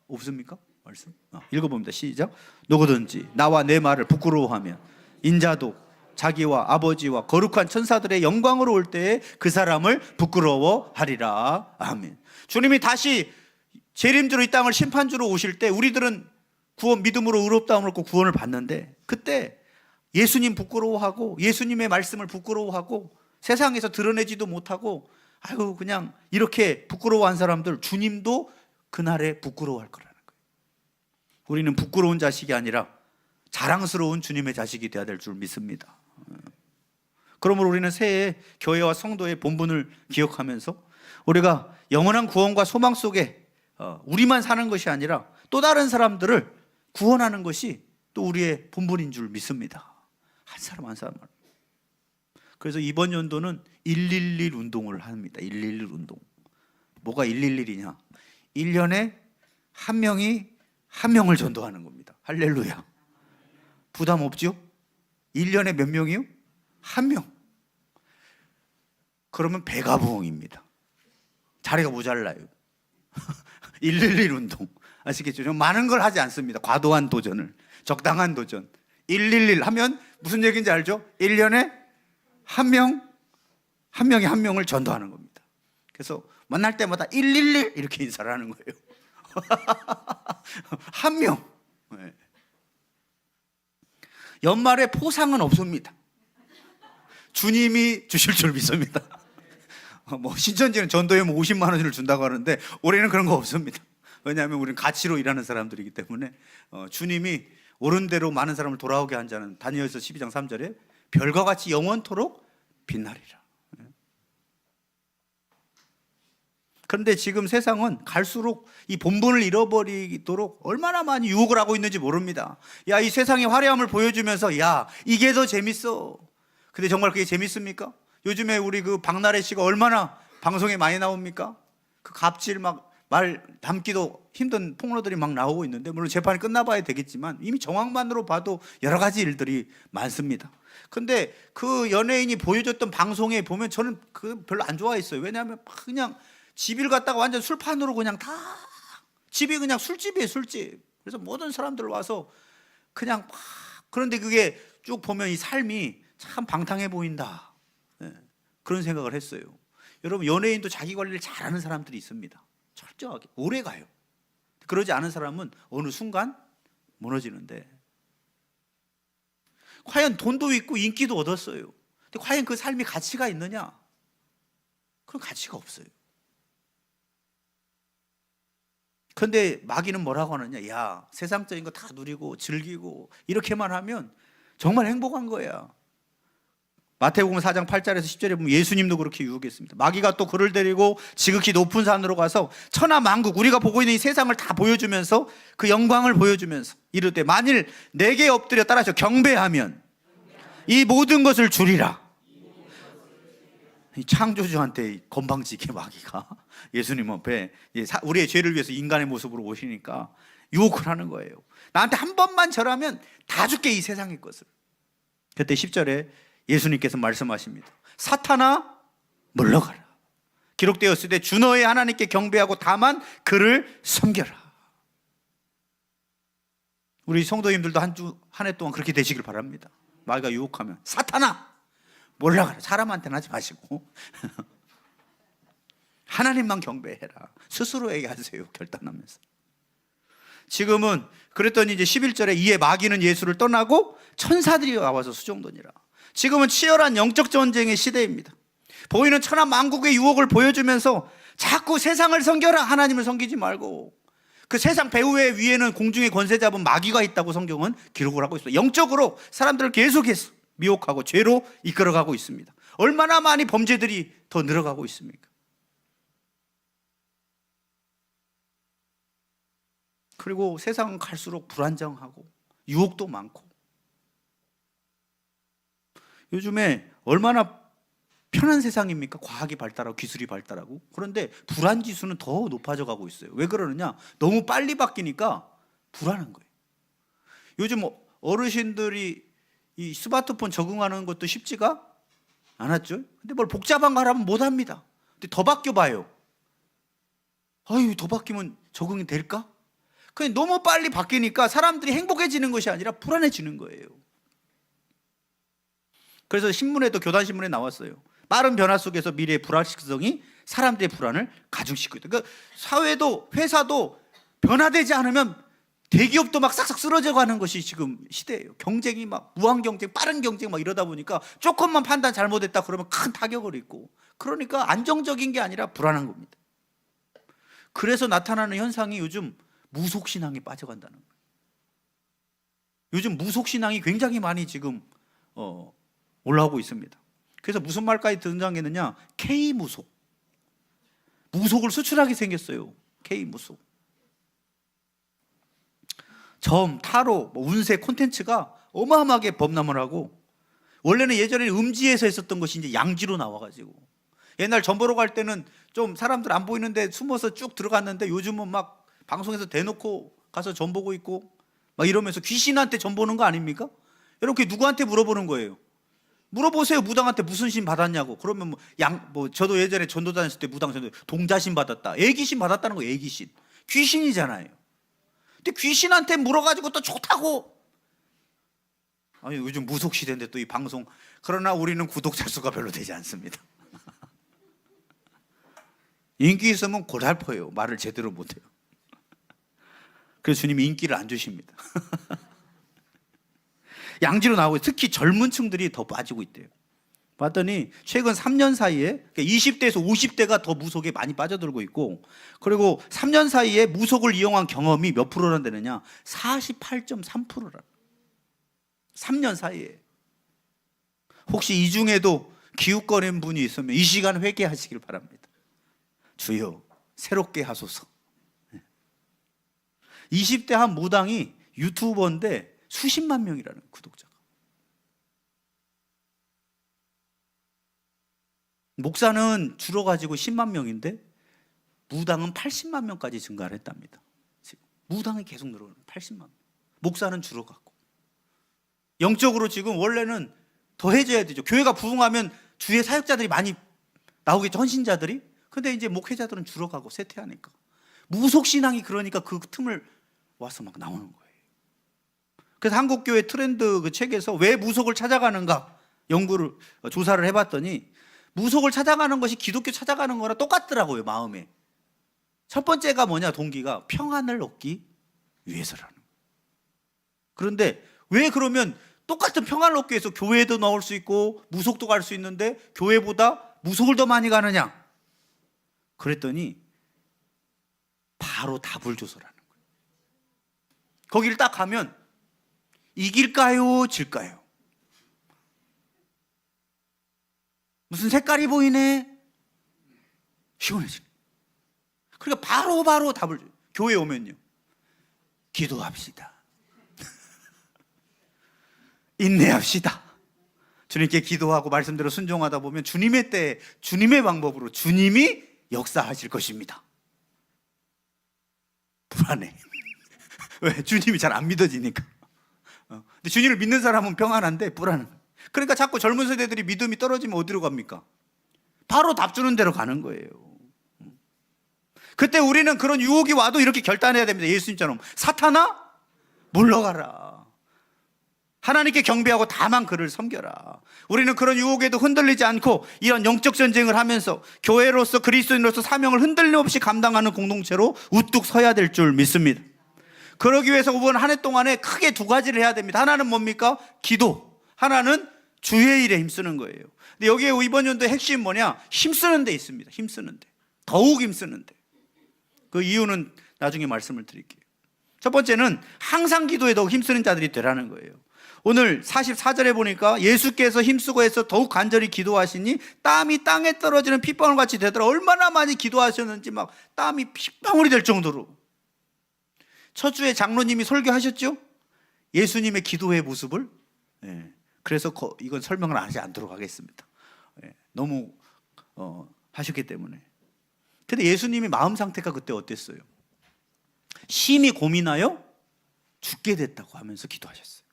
없습니까? 말씀? 읽어봅니다. 시작. 누구든지 나와 내 말을 부끄러워하면 인자도 자기와 아버지와 거룩한 천사들의 영광으로 올 때에 그 사람을 부끄러워하리라. 아멘. 주님이 다시 재림주로 이 땅을 심판주로 오실 때 우리들은 구원 믿음으로 의롭다함을 얻고 구원을 받는데, 그때 예수님 부끄러워하고 예수님의 말씀을 부끄러워하고 세상에서 드러내지도 못하고 아유 그냥 이렇게 부끄러워한 사람들, 주님도 그날에 부끄러워할 거라는 거예요. 우리는 부끄러운 자식이 아니라 자랑스러운 주님의 자식이 되어야 될 줄 믿습니다. 그러므로 우리는 새해 교회와 성도의 본분을 기억하면서 우리가 영원한 구원과 소망 속에 우리만 사는 것이 아니라 또 다른 사람들을 구원하는 것이 또 우리의 본분인 줄 믿습니다. 한 사람 한 사람. 그래서 이번 연도는 111 운동을 합니다. 111 운동. 뭐가 111이냐? 1년에 한 명이 한 명을 전도하는 겁니다. 할렐루야. 부담 없죠? 1년에 몇 명이요? 한 명. 그러면 배가 부흥입니다. 자리가 모자라요. 111 운동. 아시겠죠? 좀 많은 걸 하지 않습니다. 과도한 도전을. 적당한 도전. 111 하면 무슨 얘기인지 알죠? 1년에 한 명이 한 명을 전도하는 겁니다. 그래서 만날 때마다 111 이렇게 인사를 하는 거예요. 한 명. 네. 연말에 포상은 없습니다. 주님이 주실 줄 믿습니다. 뭐 신천지는 전도에 50만 원을 준다고 하는데 올해는 그런 거 없습니다. 왜냐하면 우리는 가치로 일하는 사람들이기 때문에 주님이 옳은 대로 많은 사람을 돌아오게 한 자는 다니엘서 12장 3절에 별과 같이 영원토록 빛나리라. 그런데 지금 세상은 갈수록 이 본분을 잃어버리도록 얼마나 많이 유혹을 하고 있는지 모릅니다. 야, 이 세상의 화려함을 보여주면서 야, 이게 더 재밌어. 근데 정말 그게 재밌습니까? 요즘에 우리 그 박나래 씨가 얼마나 방송에 많이 나옵니까? 그 갑질 막 말 담기도 힘든 폭로들이 막 나오고 있는데, 물론 재판이 끝나봐야 되겠지만 이미 정황만으로 봐도 여러 가지 일들이 많습니다. 근데 그 연예인이 보여줬던 방송에 보면 저는 그 별로 안 좋아했어요. 왜냐하면 그냥 집을 갖다가 완전 술판으로 그냥 다, 집이 그냥 술집이에요, 술집. 그래서 모든 사람들 와서 그냥 막, 그런데 그게 쭉 보면 이 삶이 참 방탕해 보인다. 네, 그런 생각을 했어요. 여러분, 연예인도 자기 관리를 잘하는 사람들이 있습니다. 철저하게 오래 가요. 그러지 않은 사람은 어느 순간 무너지는데, 과연 돈도 있고 인기도 얻었어요. 근데 과연 그 삶이 가치가 있느냐? 그런 가치가 없어요. 그런데 마귀는 뭐라고 하느냐? 야, 세상적인 거 다 누리고 즐기고 이렇게만 하면 정말 행복한 거야. 마태복음 4장 8절에서 10절에 보면 예수님도 그렇게 유혹했습니다. 마귀가 또 그를 데리고 지극히 높은 산으로 가서 천하만국, 우리가 보고 있는 이 세상을 다 보여주면서 그 영광을 보여주면서 이르되 만일 내게 엎드려 따라서 경배하면 이 모든 것을 주리라. 이 창조주한테 건방지게 마귀가 예수님 앞에 우리의 죄를 위해서 인간의 모습으로 오시니까 유혹을 하는 거예요. 나한테 한 번만 절하면 다 줄게, 이 세상의 것을. 그때 10절에 예수님께서 말씀하십니다. 사탄아, 물러가라. 기록되었을 때 주 너의 하나님께 경배하고 다만 그를 섬겨라. 우리 성도님들도 한 해 동안 그렇게 되시길 바랍니다. 마귀가 유혹하면 사탄아, 물러가라. 사람한테는 하지 마시고 하나님만 경배해라. 스스로에게 하세요, 결단하면서. 지금은 그랬더니 이제 11절에 이에 마귀는 예수를 떠나고 천사들이 나와서 수종도니라. 지금은 치열한 영적 전쟁의 시대입니다. 보이는 천하 만국의 유혹을 보여주면서 자꾸 세상을 섬겨라, 하나님을 섬기지 말고. 그 세상 배후의 위에는 공중의 권세 잡은 마귀가 있다고 성경은 기록을 하고 있어요. 영적으로 사람들을 계속해서 미혹하고 죄로 이끌어가고 있습니다. 얼마나 많이 범죄들이 더 늘어가고 있습니까? 그리고 세상은 갈수록 불안정하고 유혹도 많고, 요즘에 얼마나 편한 세상입니까? 과학이 발달하고 기술이 발달하고. 그런데 불안 지수는 더 높아져 가고 있어요. 왜 그러느냐? 너무 빨리 바뀌니까 불안한 거예요. 요즘 어르신들이 이 스마트폰 적응하는 것도 쉽지가 않았죠. 근데 뭘 복잡한 거 하라면 못 합니다. 근데 더 바뀌어 봐요. 아유, 더 바뀌면 적응이 될까? 그냥 너무 빨리 바뀌니까 사람들이 행복해지는 것이 아니라 불안해지는 거예요. 그래서 신문에도, 교단신문에 나왔어요. 빠른 변화 속에서 미래의 불확실성이 사람들의 불안을 가중시키고 있다. 그러니까 사회도 회사도 변화되지 않으면 대기업도 막 싹싹 쓰러져 가는 것이 지금 시대예요. 경쟁이 막 무한 경쟁, 빠른 경쟁 막 이러다 보니까 조금만 판단 잘못했다 그러면 큰 타격을 입고, 그러니까 안정적인 게 아니라 불안한 겁니다. 그래서 나타나는 현상이 요즘 무속신앙에 빠져간다는 거예요. 요즘 무속신앙이 굉장히 많이 지금 올라오고 있습니다. 그래서 무슨 말까지 등장했느냐? K무속. 무속을 수출하게 생겼어요. K무속. 점, 타로, 운세 콘텐츠가 어마어마하게 범람을 하고, 원래는 예전에 음지에서 했었던 것이 이제 양지로 나와가지고, 옛날 점 보러 갈 때는 좀 사람들 안 보이는데 숨어서 쭉 들어갔는데 요즘은 막 방송에서 대놓고 가서 점 보고 있고 막 이러면서 귀신한테 점 보는 거 아닙니까? 이렇게 누구한테 물어보는 거예요. 물어보세요. 무당한테 무슨 신 받았냐고. 그러면 저도 예전에 전도 다녔을 때 무당 전도 동자신 받았다, 애기신 받았다는 거. 애기신 귀신이잖아요. 근데 귀신한테 물어가지고 또 좋다고. 아니, 요즘 무속 시대인데 또 이 방송. 그러나 우리는 구독자 수가 별로 되지 않습니다. 인기 있으면 고달퍼요. 말을 제대로 못해요. 그래서 주님이 인기를 안 주십니다. 양지로 나오고, 특히 젊은 층들이 더 빠지고 있대요. 봤더니 최근 3년 사이에 20대에서 50대가 더 무속에 많이 빠져들고 있고, 그리고 3년 사이에 무속을 이용한 경험이 몇 프로나 되느냐? 48.3%라. 3년 사이에. 혹시 이 중에도 기웃거리는 분이 있으면 이 시간 회개하시길 바랍니다. 주여, 새롭게 하소서. 20대 한 무당이 유튜버인데 수십만 명이라는 구독자가. 목사는 줄어가지고 10만 명인데 무당은 80만 명까지 증가를 했답니다. 지금 무당이 계속 늘어나는 80만 명. 목사는 줄어가고. 영적으로 지금 원래는 더 해줘야 되죠. 교회가 부흥하면 주위에 사역자들이 많이 나오겠죠, 헌신자들이. 근데 이제 목회자들은 줄어가고 쇠퇴하니까 무속신앙이, 그러니까 그 틈을 와서 막 나오는 거예요. 그래서 한국교회 트렌드 그 책에서 왜 무속을 찾아가는가 연구를, 조사를 해봤더니 무속을 찾아가는 것이 기독교 찾아가는 거랑 똑같더라고요, 마음에. 첫 번째가 뭐냐? 동기가 평안을 얻기 위해서라는 거예요. 그런데 왜 그러면 똑같은 평안을 얻기 위해서 교회도 나올 수 있고 무속도 갈 수 있는데 교회보다 무속을 더 많이 가느냐? 그랬더니 바로 답을 줘서라는 거예요. 거기를 딱 가면 이길까요? 질까요? 무슨 색깔이 보이네? 시원해지네. 그러니까 바로 답을 줘요. 교회 오면요, 기도합시다. 인내합시다. 주님께 기도하고 말씀대로 순종하다 보면 주님의 때에 주님의 방법으로 주님이 역사하실 것입니다. 불안해. 왜? 주님이 잘 안 믿어지니까. 근데 주님을 믿는 사람은 평안한데 불안해. 그러니까 자꾸 젊은 세대들이 믿음이 떨어지면 어디로 갑니까? 바로 답 주는 대로 가는 거예요. 그때 우리는 그런 유혹이 와도 이렇게 결단해야 됩니다. 예수님처럼. 사탄아, 물러가라. 하나님께 경배하고 다만 그를 섬겨라. 우리는 그런 유혹에도 흔들리지 않고 이런 영적 전쟁을 하면서 교회로서, 그리스도인으로서 사명을 흔들림 없이 감당하는 공동체로 우뚝 서야 될 줄 믿습니다. 그러기 위해서 이번 한 해 동안에 크게 두 가지를 해야 됩니다. 하나는 뭡니까? 기도. 하나는 주의 일에 힘쓰는 거예요. 근데 여기에 이번 연도의 핵심이 뭐냐? 힘쓰는 데 있습니다. 힘쓰는 데. 더욱 힘쓰는 데. 그 이유는 나중에 말씀을 드릴게요. 첫 번째는 항상 기도에 더욱 힘쓰는 자들이 되라는 거예요. 오늘 44절에 보니까 예수께서 힘쓰고 해서 더욱 간절히 기도하시니 땀이 땅에 떨어지는 핏방울 같이 되더라. 얼마나 많이 기도하셨는지 막 땀이 핏방울이 될 정도로. 첫 주에 장로님이 설교하셨죠? 예수님의 기도의 모습을 그래서 이건 설명을 하지 않도록 하겠습니다. 너무 하셨기 때문에. 근데 예수님이 마음 상태가 그때 어땠어요? 심히 고민하여 죽게 됐다고 하면서 기도하셨어요.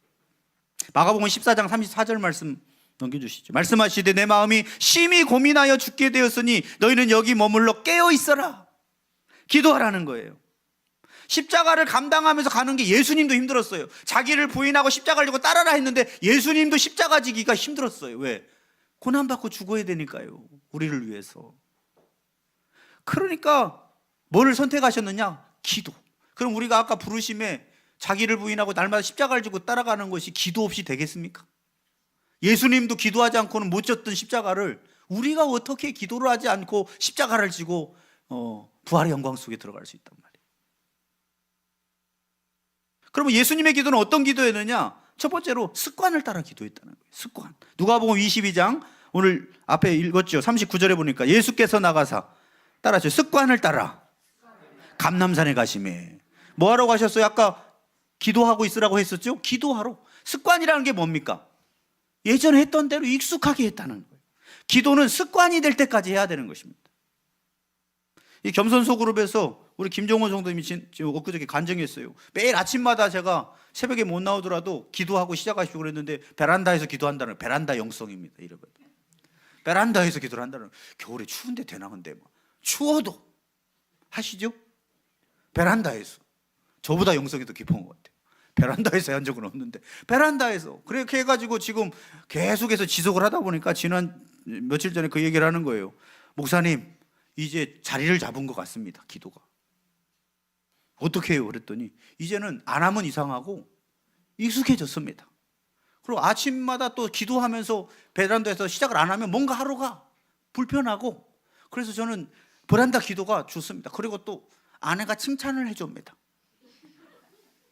마가복음 14장 34절 말씀 넘겨주시죠. 말씀하시되 내 마음이 심히 고민하여 죽게 되었으니 너희는 여기 머물러 깨어 있어라. 기도하라는 거예요. 십자가를 감당하면서 가는 게 예수님도 힘들었어요. 자기를 부인하고 십자가를 지고 따라라 했는데 예수님도 십자가 지기가 힘들었어요. 왜? 고난받고 죽어야 되니까요. 우리를 위해서. 그러니까 뭐를 선택하셨느냐? 기도. 그럼 우리가 아까 부르심에 자기를 부인하고 날마다 십자가를 지고 따라가는 것이 기도 없이 되겠습니까? 예수님도 기도하지 않고는 못 졌던 십자가를 우리가 어떻게 기도를 하지 않고 십자가를 지고 부활의 영광 속에 들어갈 수 있단 말이에요. 그러면 예수님의 기도는 어떤 기도였느냐? 첫 번째로 습관을 따라 기도했다는 거예요. 습관. 누가복음 22장 오늘 앞에 읽었죠. 39절에 보니까 예수께서 나가사 따라하죠. 습관을 따라 감람산에 가시매. 뭐하러 가셨어요? 아까 기도하고 있으라고 했었죠? 기도하러. 습관이라는 게 뭡니까? 예전에 했던 대로 익숙하게 했다는 거예요. 기도는 습관이 될 때까지 해야 되는 것입니다. 이 겸손소 그룹에서 우리 김종원 성도님이 지금 엊그저께 간증했어요. 매일 아침마다 제가 새벽에 못 나오더라도 기도하고 시작하시고 그랬는데 베란다에서 기도한다는, 베란다 영성입니다. 이러거든. 베란다에서 기도를 한다는. 겨울에 추운데 되나 근데 추워도 하시죠? 베란다에서. 저보다 영성이 더 깊은 것 같아요. 베란다에서 한 적은 없는데 베란다에서 그렇게 해가지고 지금 계속해서 지속을 하다 보니까 지난 며칠 전에 그 얘기를 하는 거예요. 목사님 이제 자리를 잡은 것 같습니다. 기도가. 어떻게 해요? 그랬더니 이제는 안 하면 이상하고 익숙해졌습니다. 그리고 아침마다 또 기도하면서 베란다에서 시작을 안 하면 뭔가 하루가 불편하고, 그래서 저는 베란다 기도가 좋습니다. 그리고 또 아내가 칭찬을 해줍니다.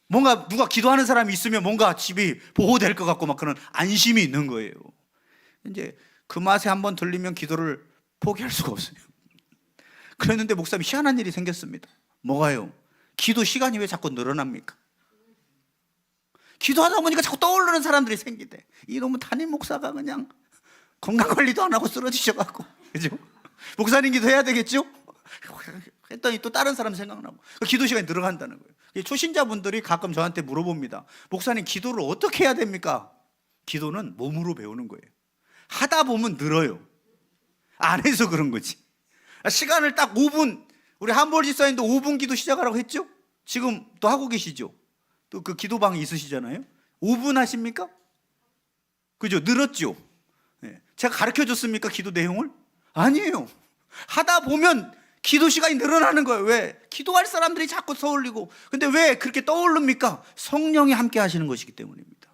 뭔가 누가 기도하는 사람이 있으면 뭔가 집이 보호될 것 같고 막 그런 안심이 있는 거예요. 이제 그 맛에 한번 들리면 기도를 포기할 수가 없어요. 그랬는데 목사님 희한한 일이 생겼습니다. 뭐가요? 기도 시간이 왜 자꾸 늘어납니까? 기도하다 보니까 자꾸 떠오르는 사람들이 생기대. 이놈의 담임 목사가 그냥 건강관리도 안 하고 쓰러지셔갖고, 그죠? 목사님 기도해야 되겠죠? 했더니 또 다른 사람 생각나고 기도 시간이 늘어간다는 거예요. 초신자분들이 가끔 저한테 물어봅니다. 목사님 기도를 어떻게 해야 됩니까? 기도는 몸으로 배우는 거예요. 하다 보면 늘어요. 안 해서 그런 거지. 시간을 딱 5분, 우리 한벌 집사님도 5분 기도 시작하라고 했죠? 지금 또 하고 계시죠? 또 그 기도방이 있으시잖아요. 5분 하십니까? 그죠? 늘었죠? 네. 제가 가르쳐 줬습니까? 기도 내용을? 아니에요. 하다 보면 기도 시간이 늘어나는 거예요. 왜? 기도할 사람들이 자꾸 떠올리고. 근데 왜 그렇게 떠오릅니까? 성령이 함께 하시는 것이기 때문입니다.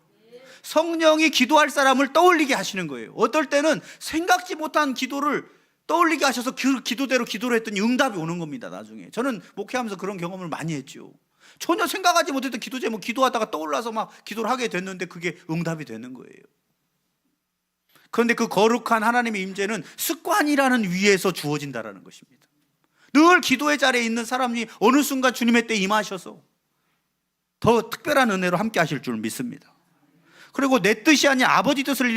성령이 기도할 사람을 떠올리게 하시는 거예요. 어떨 때는 생각지 못한 기도를 떠올리게 하셔서 그 기도대로 기도를 했더니 응답이 오는 겁니다. 나중에 저는 목회하면서 그런 경험을 많이 했죠. 전혀 생각하지 못했던 기도 제목 기도하다가 떠올라서 막 기도를 하게 됐는데 그게 응답이 되는 거예요. 그런데 그 거룩한 하나님의 임재는 습관이라는 위에서 주어진다라는 것입니다. 늘 기도의 자리에 있는 사람이 어느 순간 주님의 때에 임하셔서 더 특별한 은혜로 함께 하실 줄 믿습니다. 그리고 내 뜻이 아닌 아버지 뜻을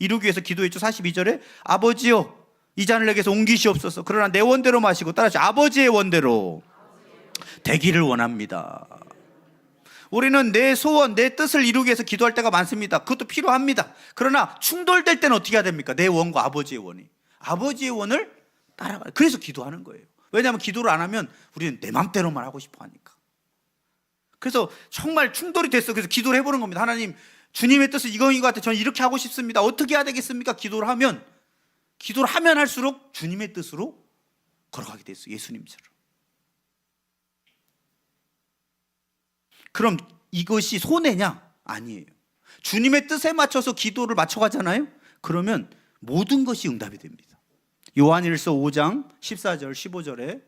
이루기 위해서 기도했죠. 42절에 아버지여 이 잔을 내게서 옮기시옵소서. 그러나 내 원대로 마시고 따라서 아버지의 원대로 되기를 원합니다. 우리는 내 소원, 내 뜻을 이루기 위해서 기도할 때가 많습니다. 그것도 필요합니다. 그러나 충돌될 때는 어떻게 해야 됩니까? 내 원과 아버지의 원이. 아버지의 원을 따라가. 그래서 기도하는 거예요. 왜냐하면 기도를 안 하면 우리는 내 맘대로만 하고 싶어 하니까. 그래서 정말 충돌이 됐어. 그래서 기도를 해보는 겁니다. 하나님, 주님의 뜻은 이거인 것 같아요. 저는 이렇게 하고 싶습니다. 어떻게 해야 되겠습니까? 기도를 하면 할수록 주님의 뜻으로 걸어가게 됐어요. 예수님처럼. 그럼 이것이 손해냐? 아니에요. 주님의 뜻에 맞춰서 기도를 맞춰가잖아요. 그러면 모든 것이 응답이 됩니다. 요한일서 5장 14절 15절에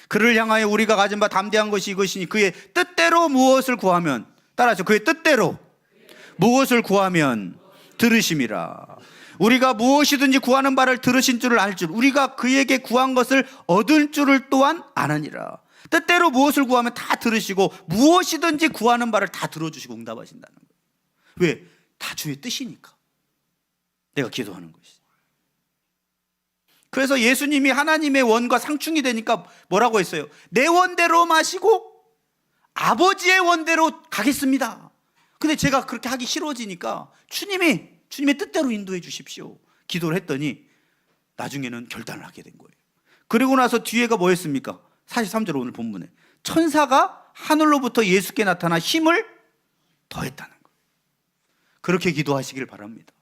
그를 향하여 우리가 가진 바 담대한 것이 이것이니 그의 뜻대로 무엇을 구하면, 따라하죠. 그의 뜻대로 무엇을 구하면 들으심이라. 우리가 무엇이든지 구하는 바를 들으신 줄을 알 줄, 우리가 그에게 구한 것을 얻을 줄을 또한 아느니라. 뜻대로 무엇을 구하면 다 들으시고 무엇이든지 구하는 바를 다 들어주시고 응답하신다는 거예요. 왜? 다 주의 뜻이니까. 내가 기도하는 것이. 그래서 예수님이 하나님의 원과 상충이 되니까 뭐라고 했어요? 내 원대로 마시고 아버지의 원대로 가겠습니다. 근데 제가 그렇게 하기 싫어지니까 주님의 뜻대로 인도해 주십시오 기도를 했더니 나중에는 결단을 하게 된 거예요. 그리고 나서 뒤에가 뭐였습니까? 43절 오늘 본문에 천사가 하늘로부터 예수께 나타나 힘을 더했다는 거예요. 그렇게 기도하시길 바랍니다.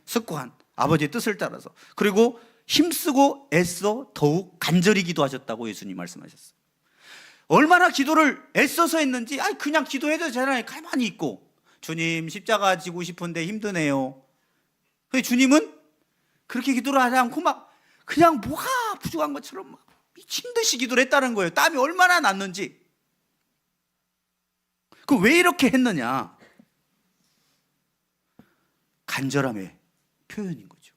습관, 아버지의 뜻을 따라서. 그리고 힘쓰고 애써 더욱 간절히 기도하셨다고 예수님 말씀하셨어요. 얼마나 기도를 애써서 했는지 그냥 기도해도 되잖아요. 가만히 있고 주님 십자가 지고 싶은데 힘드네요. 근데 주님은 그렇게 기도를 하지 않고 막 그냥 뭐가 부족한 것처럼 막 미친 듯이 기도를 했다는 거예요. 땀이 얼마나 났는지. 그 왜 이렇게 했느냐? 간절함의 표현인 거죠.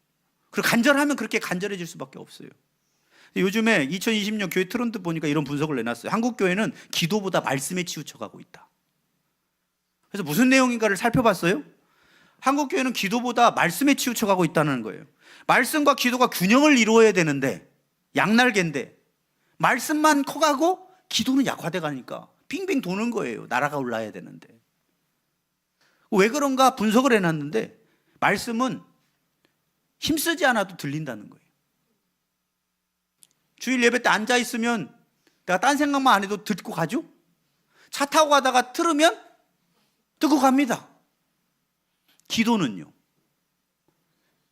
그리고 간절하면 그렇게 간절해질 수밖에 없어요. 요즘에 2020년 교회 트렌드 보니까 이런 분석을 내놨어요. 한국 교회는 기도보다 말씀에 치우쳐가고 있다. 그래서 무슨 내용인가를 살펴봤어요. 한국 교회는 기도보다 말씀에 치우쳐가고 있다는 거예요. 말씀과 기도가 균형을 이루어야 되는데 양날개인데 말씀만 커가고 기도는 약화돼 가니까 빙빙 도는 거예요. 나라가 올라야 되는데. 왜 그런가 분석을 해놨는데 말씀은 힘쓰지 않아도 들린다는 거예요. 주일 예배 때 앉아있으면 내가 딴 생각만 안 해도 듣고 가죠? 차 타고 가다가 틀으면 듣고 갑니다. 기도는요,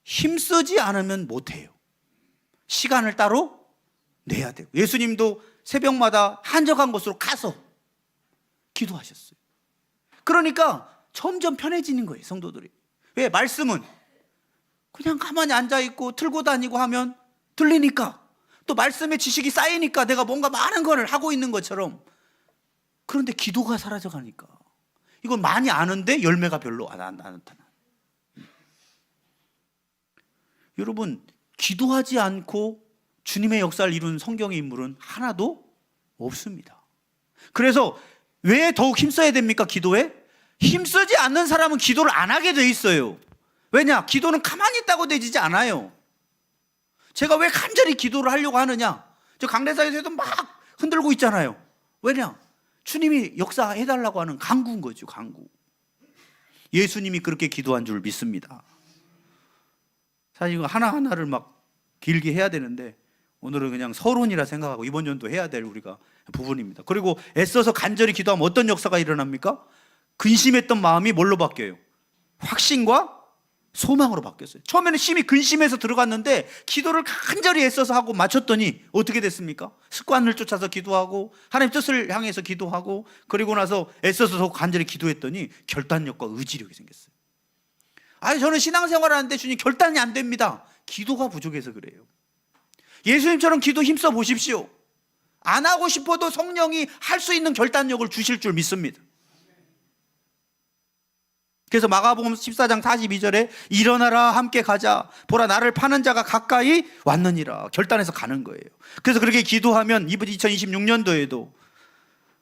힘쓰지 않으면 못해요. 시간을 따로 내야 돼요. 예수님도 새벽마다 한적한 곳으로 가서 기도하셨어요. 그러니까 점점 편해지는 거예요, 성도들이. 왜? 말씀은 그냥 가만히 앉아있고 틀고 다니고 하면 들리니까, 또 말씀의 지식이 쌓이니까 내가 뭔가 많은 걸 하고 있는 것처럼. 그런데 기도가 사라져가니까 이건 많이 아는데 열매가 별로 안 나타나. 여러분, 기도하지 않고 주님의 역사를 이룬 성경의 인물은 하나도 없습니다. 그래서 왜 더욱 힘써야 됩니까? 기도에? 힘쓰지 않는 사람은 기도를 안 하게 돼 있어요. 왜냐? 기도는 가만히 있다고 되지지 않아요. 제가 왜 간절히 기도를 하려고 하느냐? 저 강대상에서도 막 흔들고 있잖아요. 왜냐? 주님이 역사해달라고 하는 간구인 거죠, 간구. 예수님이 그렇게 기도한 줄 믿습니다. 사실 이거 하나하나를 막 길게 해야 되는데 오늘은 그냥 서론이라 생각하고 이번 연도 해야 될 우리가 부분입니다. 그리고 애써서 간절히 기도하면 어떤 역사가 일어납니까? 근심했던 마음이 뭘로 바뀌어요? 확신과 소망으로 바뀌었어요. 처음에는 심히 근심해서 들어갔는데 기도를 간절히 애써서 하고 마쳤더니 어떻게 됐습니까? 습관을 쫓아서 기도하고 하나님 뜻을 향해서 기도하고 그리고 나서 애써서 더 간절히 기도했더니 결단력과 의지력이 생겼어요. 저는 신앙생활을 하는데 주님 결단이 안 됩니다. 기도가 부족해서 그래요. 예수님처럼 기도 힘써 보십시오. 안 하고 싶어도 성령이 할 수 있는 결단력을 주실 줄 믿습니다. 그래서 마가복음 14장 42절에 일어나라 함께 가자 보라 나를 파는 자가 가까이 왔느니라 결단해서 가는 거예요. 그래서 그렇게 기도하면 이번 2026년도에도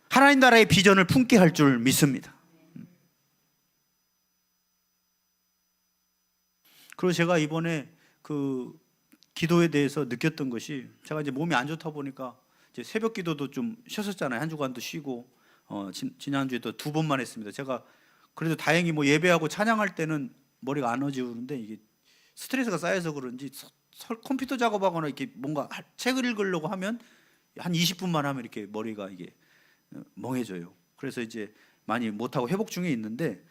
하나님 나라의 비전을 품게 할 줄 믿습니다. 그리고 제가 이번에 그 기도에 대해서 느꼈던 것이 제가 이제 몸이 안 좋다 보니까 이제 새벽 기도도 좀 쉬었었잖아요. 한 주간도 쉬고 지난주에 또 2번만 했습니다. 제가 그래도 다행히 뭐 예배하고 찬양할 때는 머리가 안 어지우는데 이게 스트레스가 쌓여서 그런지 컴퓨터 작업하거나 이렇게 뭔가 책을 읽으려고 하면 한 20분만 하면 이렇게 머리가 이게 멍해져요. 그래서 이제 많이 못하고 회복 중에 있는데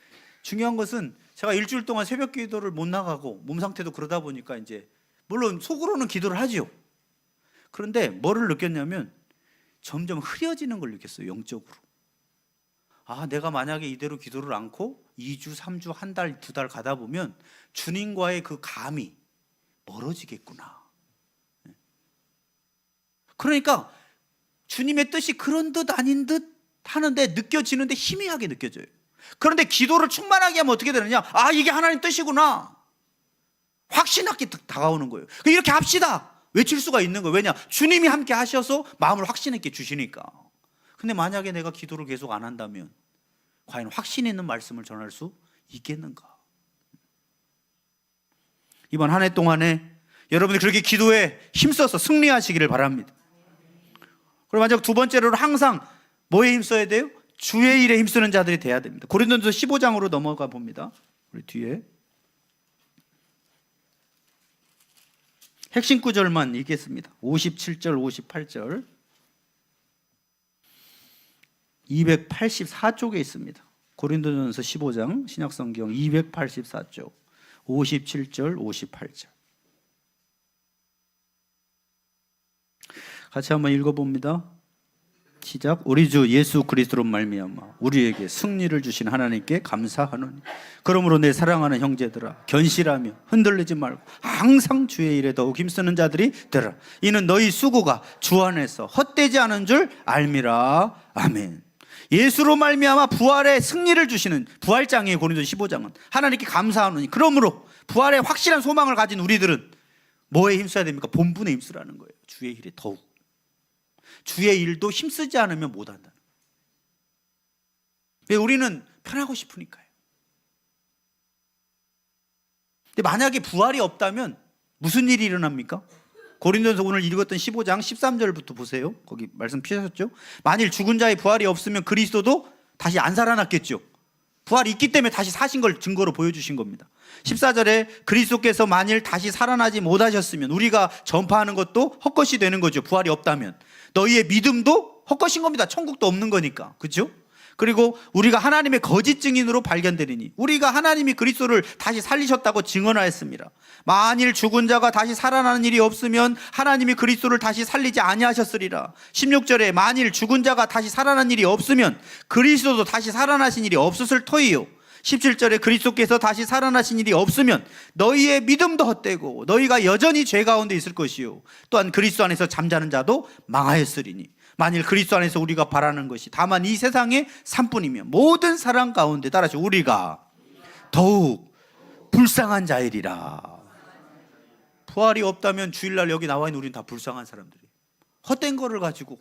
중요한 것은 제가 일주일 동안 새벽 기도를 못 나가고 몸 상태도 그러다 보니까 이제 물론 속으로는 기도를 하죠. 그런데 뭐를 느꼈냐면 점점 흐려지는 걸 느꼈어요. 영적으로. 내가 만약에 이대로 기도를 않고 2주, 3주, 한 달, 2달 가다 보면 주님과의 그 감이 멀어지겠구나. 그러니까 주님의 뜻이 그런 듯 아닌 듯 하는데 느껴지는데 희미하게 느껴져요. 그런데 기도를 충만하게 하면 어떻게 되느냐? 이게 하나님 뜻이구나. 확신하게 다가오는 거예요. 이렇게 합시다. 외칠 수가 있는 거예요. 왜냐? 주님이 함께 하셔서 마음을 확신 있게 주시니까. 근데 만약에 내가 기도를 계속 안 한다면 과연 확신 있는 말씀을 전할 수 있겠는가? 이번 한 해 동안에 여러분이 그렇게 기도에 힘써서 승리하시기를 바랍니다. 그리고 만약 두 번째로 항상 뭐에 힘써야 돼요? 주의 일에 힘쓰는 자들이 돼야 됩니다. 고린도전서 15장으로 넘어가 봅니다. 우리 뒤에 핵심 구절만 읽겠습니다. 57절, 58절. 284쪽에 있습니다. 고린도전서 15장 신약성경 284쪽 57절, 58절. 같이 한번 읽어봅니다. 시작. 우리 주 예수 그리스도로 말미암아 우리에게 승리를 주신 하나님께 감사하노니 그러므로 내 사랑하는 형제들아 견실하며 흔들리지 말고 항상 주의 일에 더욱 힘쓰는 자들이 되라. 이는 너희 수고가 주 안에서 헛되지 않은 줄 알미라. 아멘. 예수로 말미암아 부활의 승리를 주시는 부활장이에요. 고린도서 15장은 하나님께 감사하노니 그러므로 부활의 확실한 소망을 가진 우리들은 뭐에 힘써야 됩니까? 본분에 힘쓰라는 거예요. 주의 일에 더욱. 주의 일도 힘쓰지 않으면 못한다. 왜? 우리는 편하고 싶으니까요. 근데 만약에 부활이 없다면 무슨 일이 일어납니까? 고린도전서 오늘 읽었던 15장 13절부터 보세요. 거기 말씀 피하셨죠? 만일 죽은 자의 부활이 없으면 그리스도도 다시 안 살아났겠죠. 부활이 있기 때문에 다시 사신 걸 증거로 보여주신 겁니다. 14절에 그리스도께서 만일 다시 살아나지 못하셨으면 우리가 전파하는 것도 헛것이 되는 거죠. 부활이 없다면 너희의 믿음도 헛것인 겁니다. 천국도 없는 거니까. 그렇죠? 그리고 우리가 하나님의 거짓 증인으로 발견되리니 우리가 하나님이 그리스도를 다시 살리셨다고 증언하였습니다. 만일 죽은 자가 다시 살아나는 일이 없으면 하나님이 그리스도를 다시 살리지 아니하셨으리라. 16절에 만일 죽은 자가 다시 살아난 일이 없으면 그리스도도 다시 살아나신 일이 없었을 터이요. 17절에 그리스도께서 다시 살아나신 일이 없으면 너희의 믿음도 헛되고 너희가 여전히 죄 가운데 있을 것이요 또한 그리스도 안에서 잠자는 자도 망하였으리니 만일 그리스도 안에서 우리가 바라는 것이 다만 이 세상의 삶뿐이면 모든 사람 가운데 따라서 우리가 더욱 불쌍한 자이리라. 부활이 없다면 주일날 여기 나와 있는 우리는 다 불쌍한 사람들이에요. 헛된 거를 가지고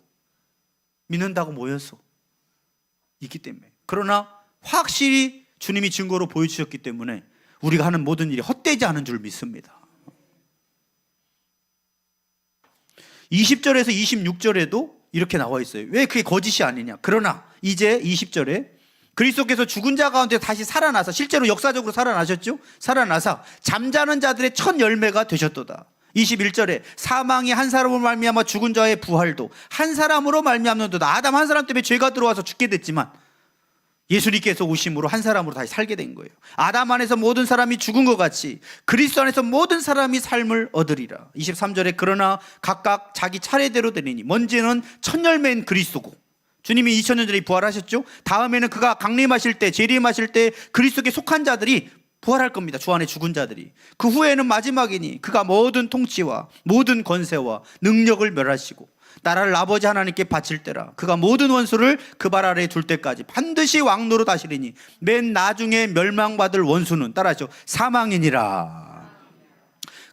믿는다고 모여서 있기 때문에. 그러나 확실히 주님이 증거로 보여주셨기 때문에 우리가 하는 모든 일이 헛되지 않은 줄 믿습니다. 20절에서 26절에도 이렇게 나와 있어요. 왜 그게 거짓이 아니냐. 그러나 이제 20절에 그리스도께서 죽은 자 가운데 다시 살아나서 실제로 역사적으로 살아나셨죠. 살아나서 잠자는 자들의 첫 열매가 되셨도다. 21절에 사망이 한 사람으로 말미암아 죽은 자의 부활도 한 사람으로 말미암는도다. 아담 한 사람 때문에 죄가 들어와서 죽게 됐지만 예수님께서 오심으로 한 사람으로 다시 살게 된 거예요. 아담 안에서 모든 사람이 죽은 것 같이 그리스도 안에서 모든 사람이 삶을 얻으리라. 23절에 그러나 각각 자기 차례대로 되리니 먼저는 첫 열매인 그리스도고 주님이 2000년 전에 부활하셨죠. 다음에는 그가 강림하실 때 재림하실 때 그리스도께 속한 자들이 부활할 겁니다. 주 안에 죽은 자들이. 그 후에는 마지막이니 그가 모든 통치와 모든 권세와 능력을 멸하시고 나라를 아버지 하나님께 바칠 때라. 그가 모든 원수를 그 발 아래에 둘 때까지 반드시 왕노로 다시리니 맨 나중에 멸망받을 원수는 따라하죠. 사망이니라.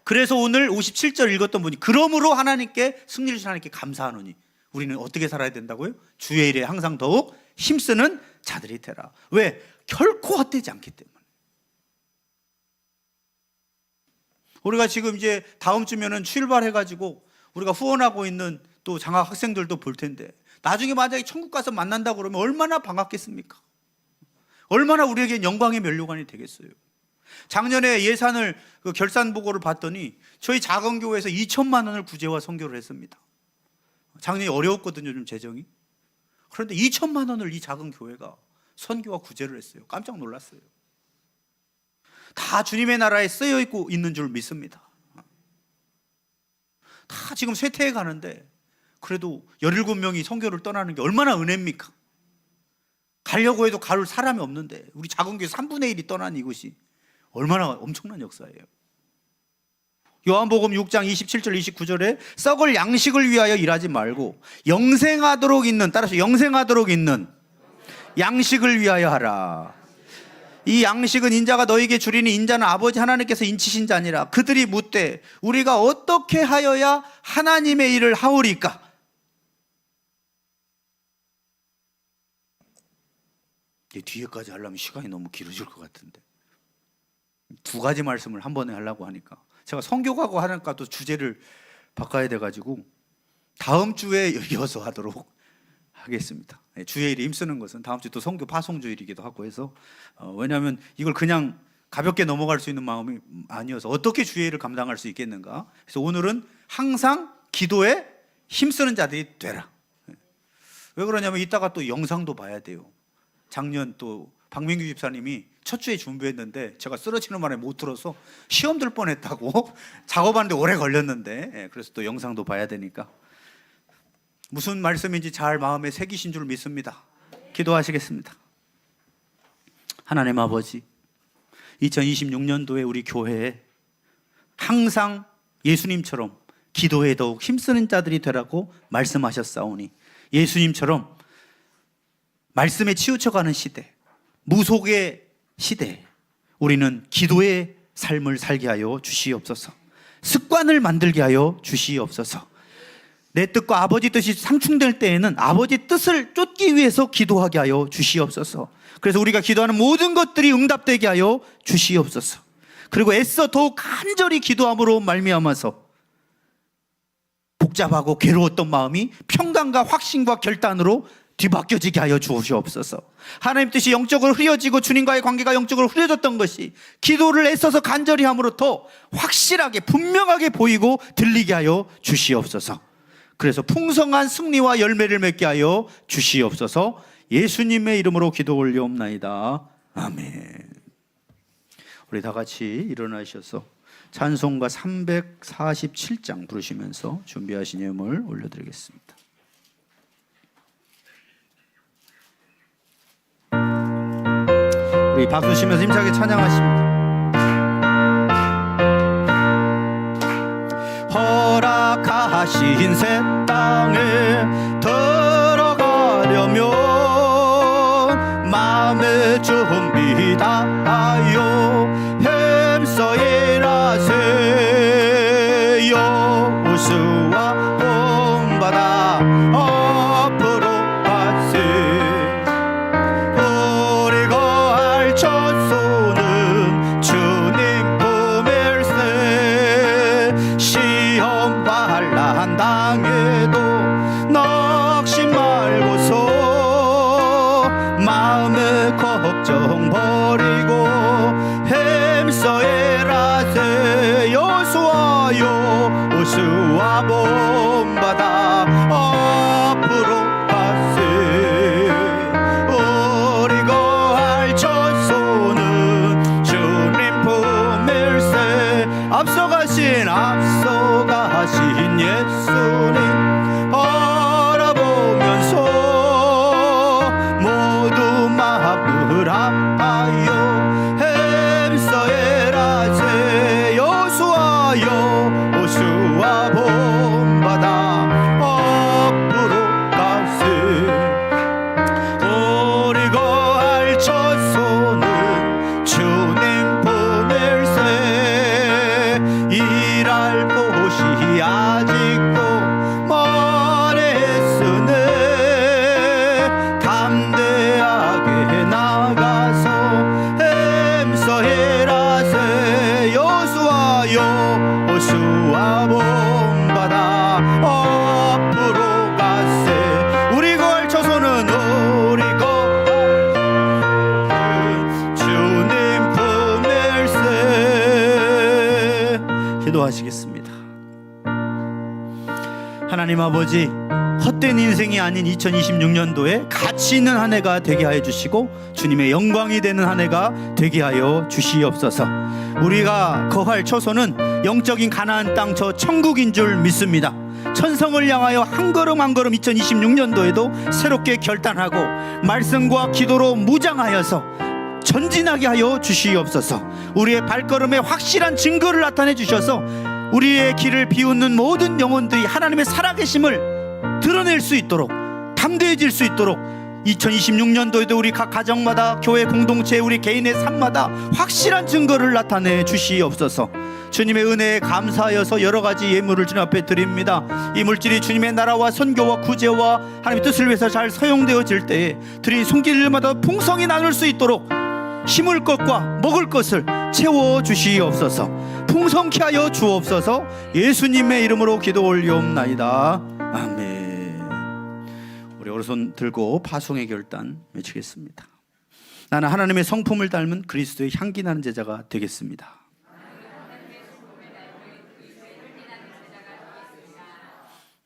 그래서 오늘 57절 읽었던 분이 그러므로 하나님께 승리를 주신 하나님께 감사하노니 우리는 어떻게 살아야 된다고요? 주의 일에 항상 더욱 힘쓰는 자들이 되라. 왜? 결코 헛되지 않기 때문에. 우리가 지금 이제 다음 주면은 출발해가지고 우리가 후원하고 있는 또 장학 학생들도 볼 텐데 나중에 만약에 천국 가서 만난다 그러면 얼마나 반갑겠습니까? 얼마나 우리에겐 영광의 면류관이 되겠어요. 작년에 예산을 결산 보고를 봤더니 저희 작은 교회에서 2천만 원을 구제와 선교를 했습니다. 작년에 어려웠거든요, 좀 재정이. 그런데 2천만 원을 이 작은 교회가 선교와 구제를 했어요. 깜짝 놀랐어요. 다 주님의 나라에 쓰여 있고 있는 줄 믿습니다. 다 지금 쇠퇴해 가는데 그래도 17명이 선교를 떠나는 게 얼마나 은혜입니까? 가려고 해도 갈 사람이 없는데 우리 작은 교회 3분의 1이 떠난 이곳이 얼마나 엄청난 역사예요. 요한복음 6장 27절 29절에 썩을 양식을 위하여 일하지 말고 영생하도록 있는, 따라서 영생하도록 있는 양식을 위하여 하라. 이 양식은 인자가 너에게 주리니 인자는 아버지 하나님께서 인치신 자니라. 그들이 묻되 우리가 어떻게 하여야 하나님의 일을 하오리까? 뒤에까지 하려면 시간이 너무 길어질 것 같은데 두 가지 말씀을 한 번에 하려고 하니까 제가 성교가고 하니까 또 주제를 바꿔야 돼가지고 다음 주에 이어서 하도록 하겠습니다. 주일에 힘쓰는 것은 다음 주 또 성교 파송주일이기도 하고 해서 왜냐하면 이걸 그냥 가볍게 넘어갈 수 있는 마음이 아니어서 어떻게 주일을 감당할 수 있겠는가. 그래서 오늘은 항상 기도에 힘쓰는 자들이 되라. 왜 그러냐면 이따가 또 영상도 봐야 돼요. 작년 또 박민규 집사님이 첫 주에 준비했는데 제가 쓰러지는 바람에 못 들어서 시험 들 뻔했다고 작업하는데 오래 걸렸는데 그래서 또 영상도 봐야 되니까 무슨 말씀인지 잘 마음에 새기신 줄 믿습니다. 기도하시겠습니다. 하나님 아버지, 2026년도에 우리 교회에 항상 예수님처럼 기도에 더욱 힘쓰는 자들이 되라고 말씀하셨사오니 예수님처럼 말씀에 치우쳐가는 시대, 무속의 시대, 우리는 기도의 삶을 살게 하여 주시옵소서. 습관을 만들게 하여 주시옵소서. 내 뜻과 아버지 뜻이 상충될 때에는 아버지 뜻을 쫓기 위해서 기도하게 하여 주시옵소서. 그래서 우리가 기도하는 모든 것들이 응답되게 하여 주시옵소서. 그리고 애써 더욱 간절히 기도함으로 말미암아서 복잡하고 괴로웠던 마음이 평강과 확신과 결단으로 뒤바뀌어지게 하여 주시옵소서. 하나님 뜻이 영적으로 흐려지고 주님과의 관계가 영적으로 흐려졌던 것이 기도를 애써서 간절히 함으로 더 확실하게 분명하게 보이고 들리게 하여 주시옵소서. 그래서 풍성한 승리와 열매를 맺게 하여 주시옵소서. 예수님의 이름으로 기도 올려옵나이다. 아멘. 우리 다 같이 일어나셔서 찬송가 347장 부르시면서 준비하신 예물 올려드리겠습니다. 우리 박수 치면서 힘차게 찬양하십니다. 허락하신 새 땅에 들어가려면 마음의 준비 다 하여 힘써 일하세. 여호수아 본받아 앞으로 가세. 우리 거할 첫소는 주님 품일세. 시험 환난 당해도 낙심 말고서 마음의 걱정 버리고 힘써 일하세. 여호수아 본받아 앞으로 가세. 우리 거할 첫소는 주님 품일세. 앞서가신 예수님 바라보면서 모두 마음을 아파요 힘써 일하세. 여호수아 본받아 앞으로 가세. 우리 거할 첫소는 주님 품일세. 일할 곳이 아직도 멀리 있으네. 담대하게 나가서 힘써 일하세. 여호수아 본받아 앞으로 가세. 우리 거할 처소는 우리 거할 주님 품일세. 기도하시겠습니다. 하나님 아버지, 헛된 인생이 아닌 2026년도에 가치 있는 한 해가 되게 하여 주시고 주님의 영광이 되는 한 해가 되게 하여 주시옵소서. 우리가 거할 처소는 영적인 가나안 땅 저 천국인 줄 믿습니다. 천성을 향하여 한 걸음 한 걸음 2026년도에도 새롭게 결단하고 말씀과 기도로 무장하여서 전진하게 하여 주시옵소서. 우리의 발걸음에 확실한 증거를 나타내 주셔서 우리의 길을 비웃는 모든 영혼들이 하나님의 살아계심을 드러낼 수 있도록 담대해질 수 있도록 2026년도에도 우리 각 가정마다 교회 공동체 우리 개인의 삶마다 확실한 증거를 나타내 주시옵소서. 주님의 은혜에 감사하여서 여러 가지 예물을 주님 앞에 드립니다. 이 물질이 주님의 나라와 선교와 구제와 하나님의 뜻을 위해서 잘 사용되어질 때에 드린 손길마다 풍성히 나눌 수 있도록 심을 것과 먹을 것을 채워 주시옵소서. 풍성케 하여 주옵소서. 예수님의 이름으로 기도 올리옵나이다. 아멘. 우리 오른손 들고 파송의 결단 외치겠습니다. 나는 하나님의 성품을 닮은 그리스도의 향기 나는 제자가 되겠습니다.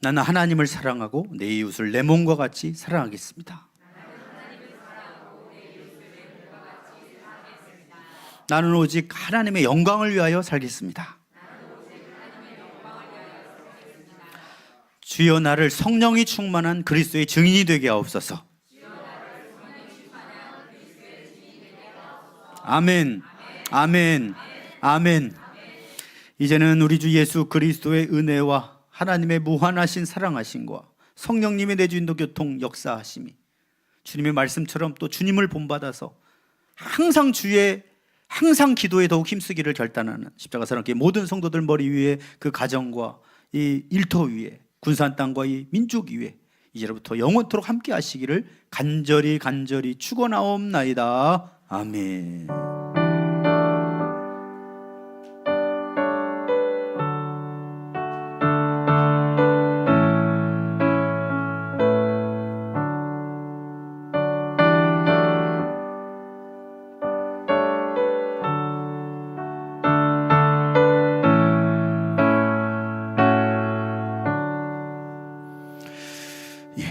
나는 하나님을 사랑하고 내 이웃을 내 몸과 같이 사랑하겠습니다. 나는 오직 하나님의 영광을 위하여 살겠습니다. 주여 나를 성령이 충만한 그리스도의 증인이 되게 하옵소서. 아멘, 아멘, 아멘. 이제는 우리 주 예수 그리스도의 은혜와 하나님의 무한하신 사랑하심과 성령님의 내주인도 교통 역사하심이 주님의 말씀처럼 또 주님을 본받아서 항상 기도에 더욱 힘쓰기를 결단하는 십자가 사랑교회 모든 성도들 머리 위에 그 가정과 이 일터 위에 군산 땅과 이 민족 위에 이제로부터 영원토록 함께 하시기를 간절히 축원하옵나이다. 아멘.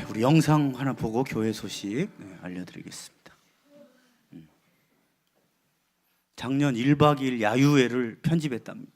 우리 영상 하나 보고 교회 소식 알려드리겠습니다. 작년 1박 2일 야유회를 편집했답니다.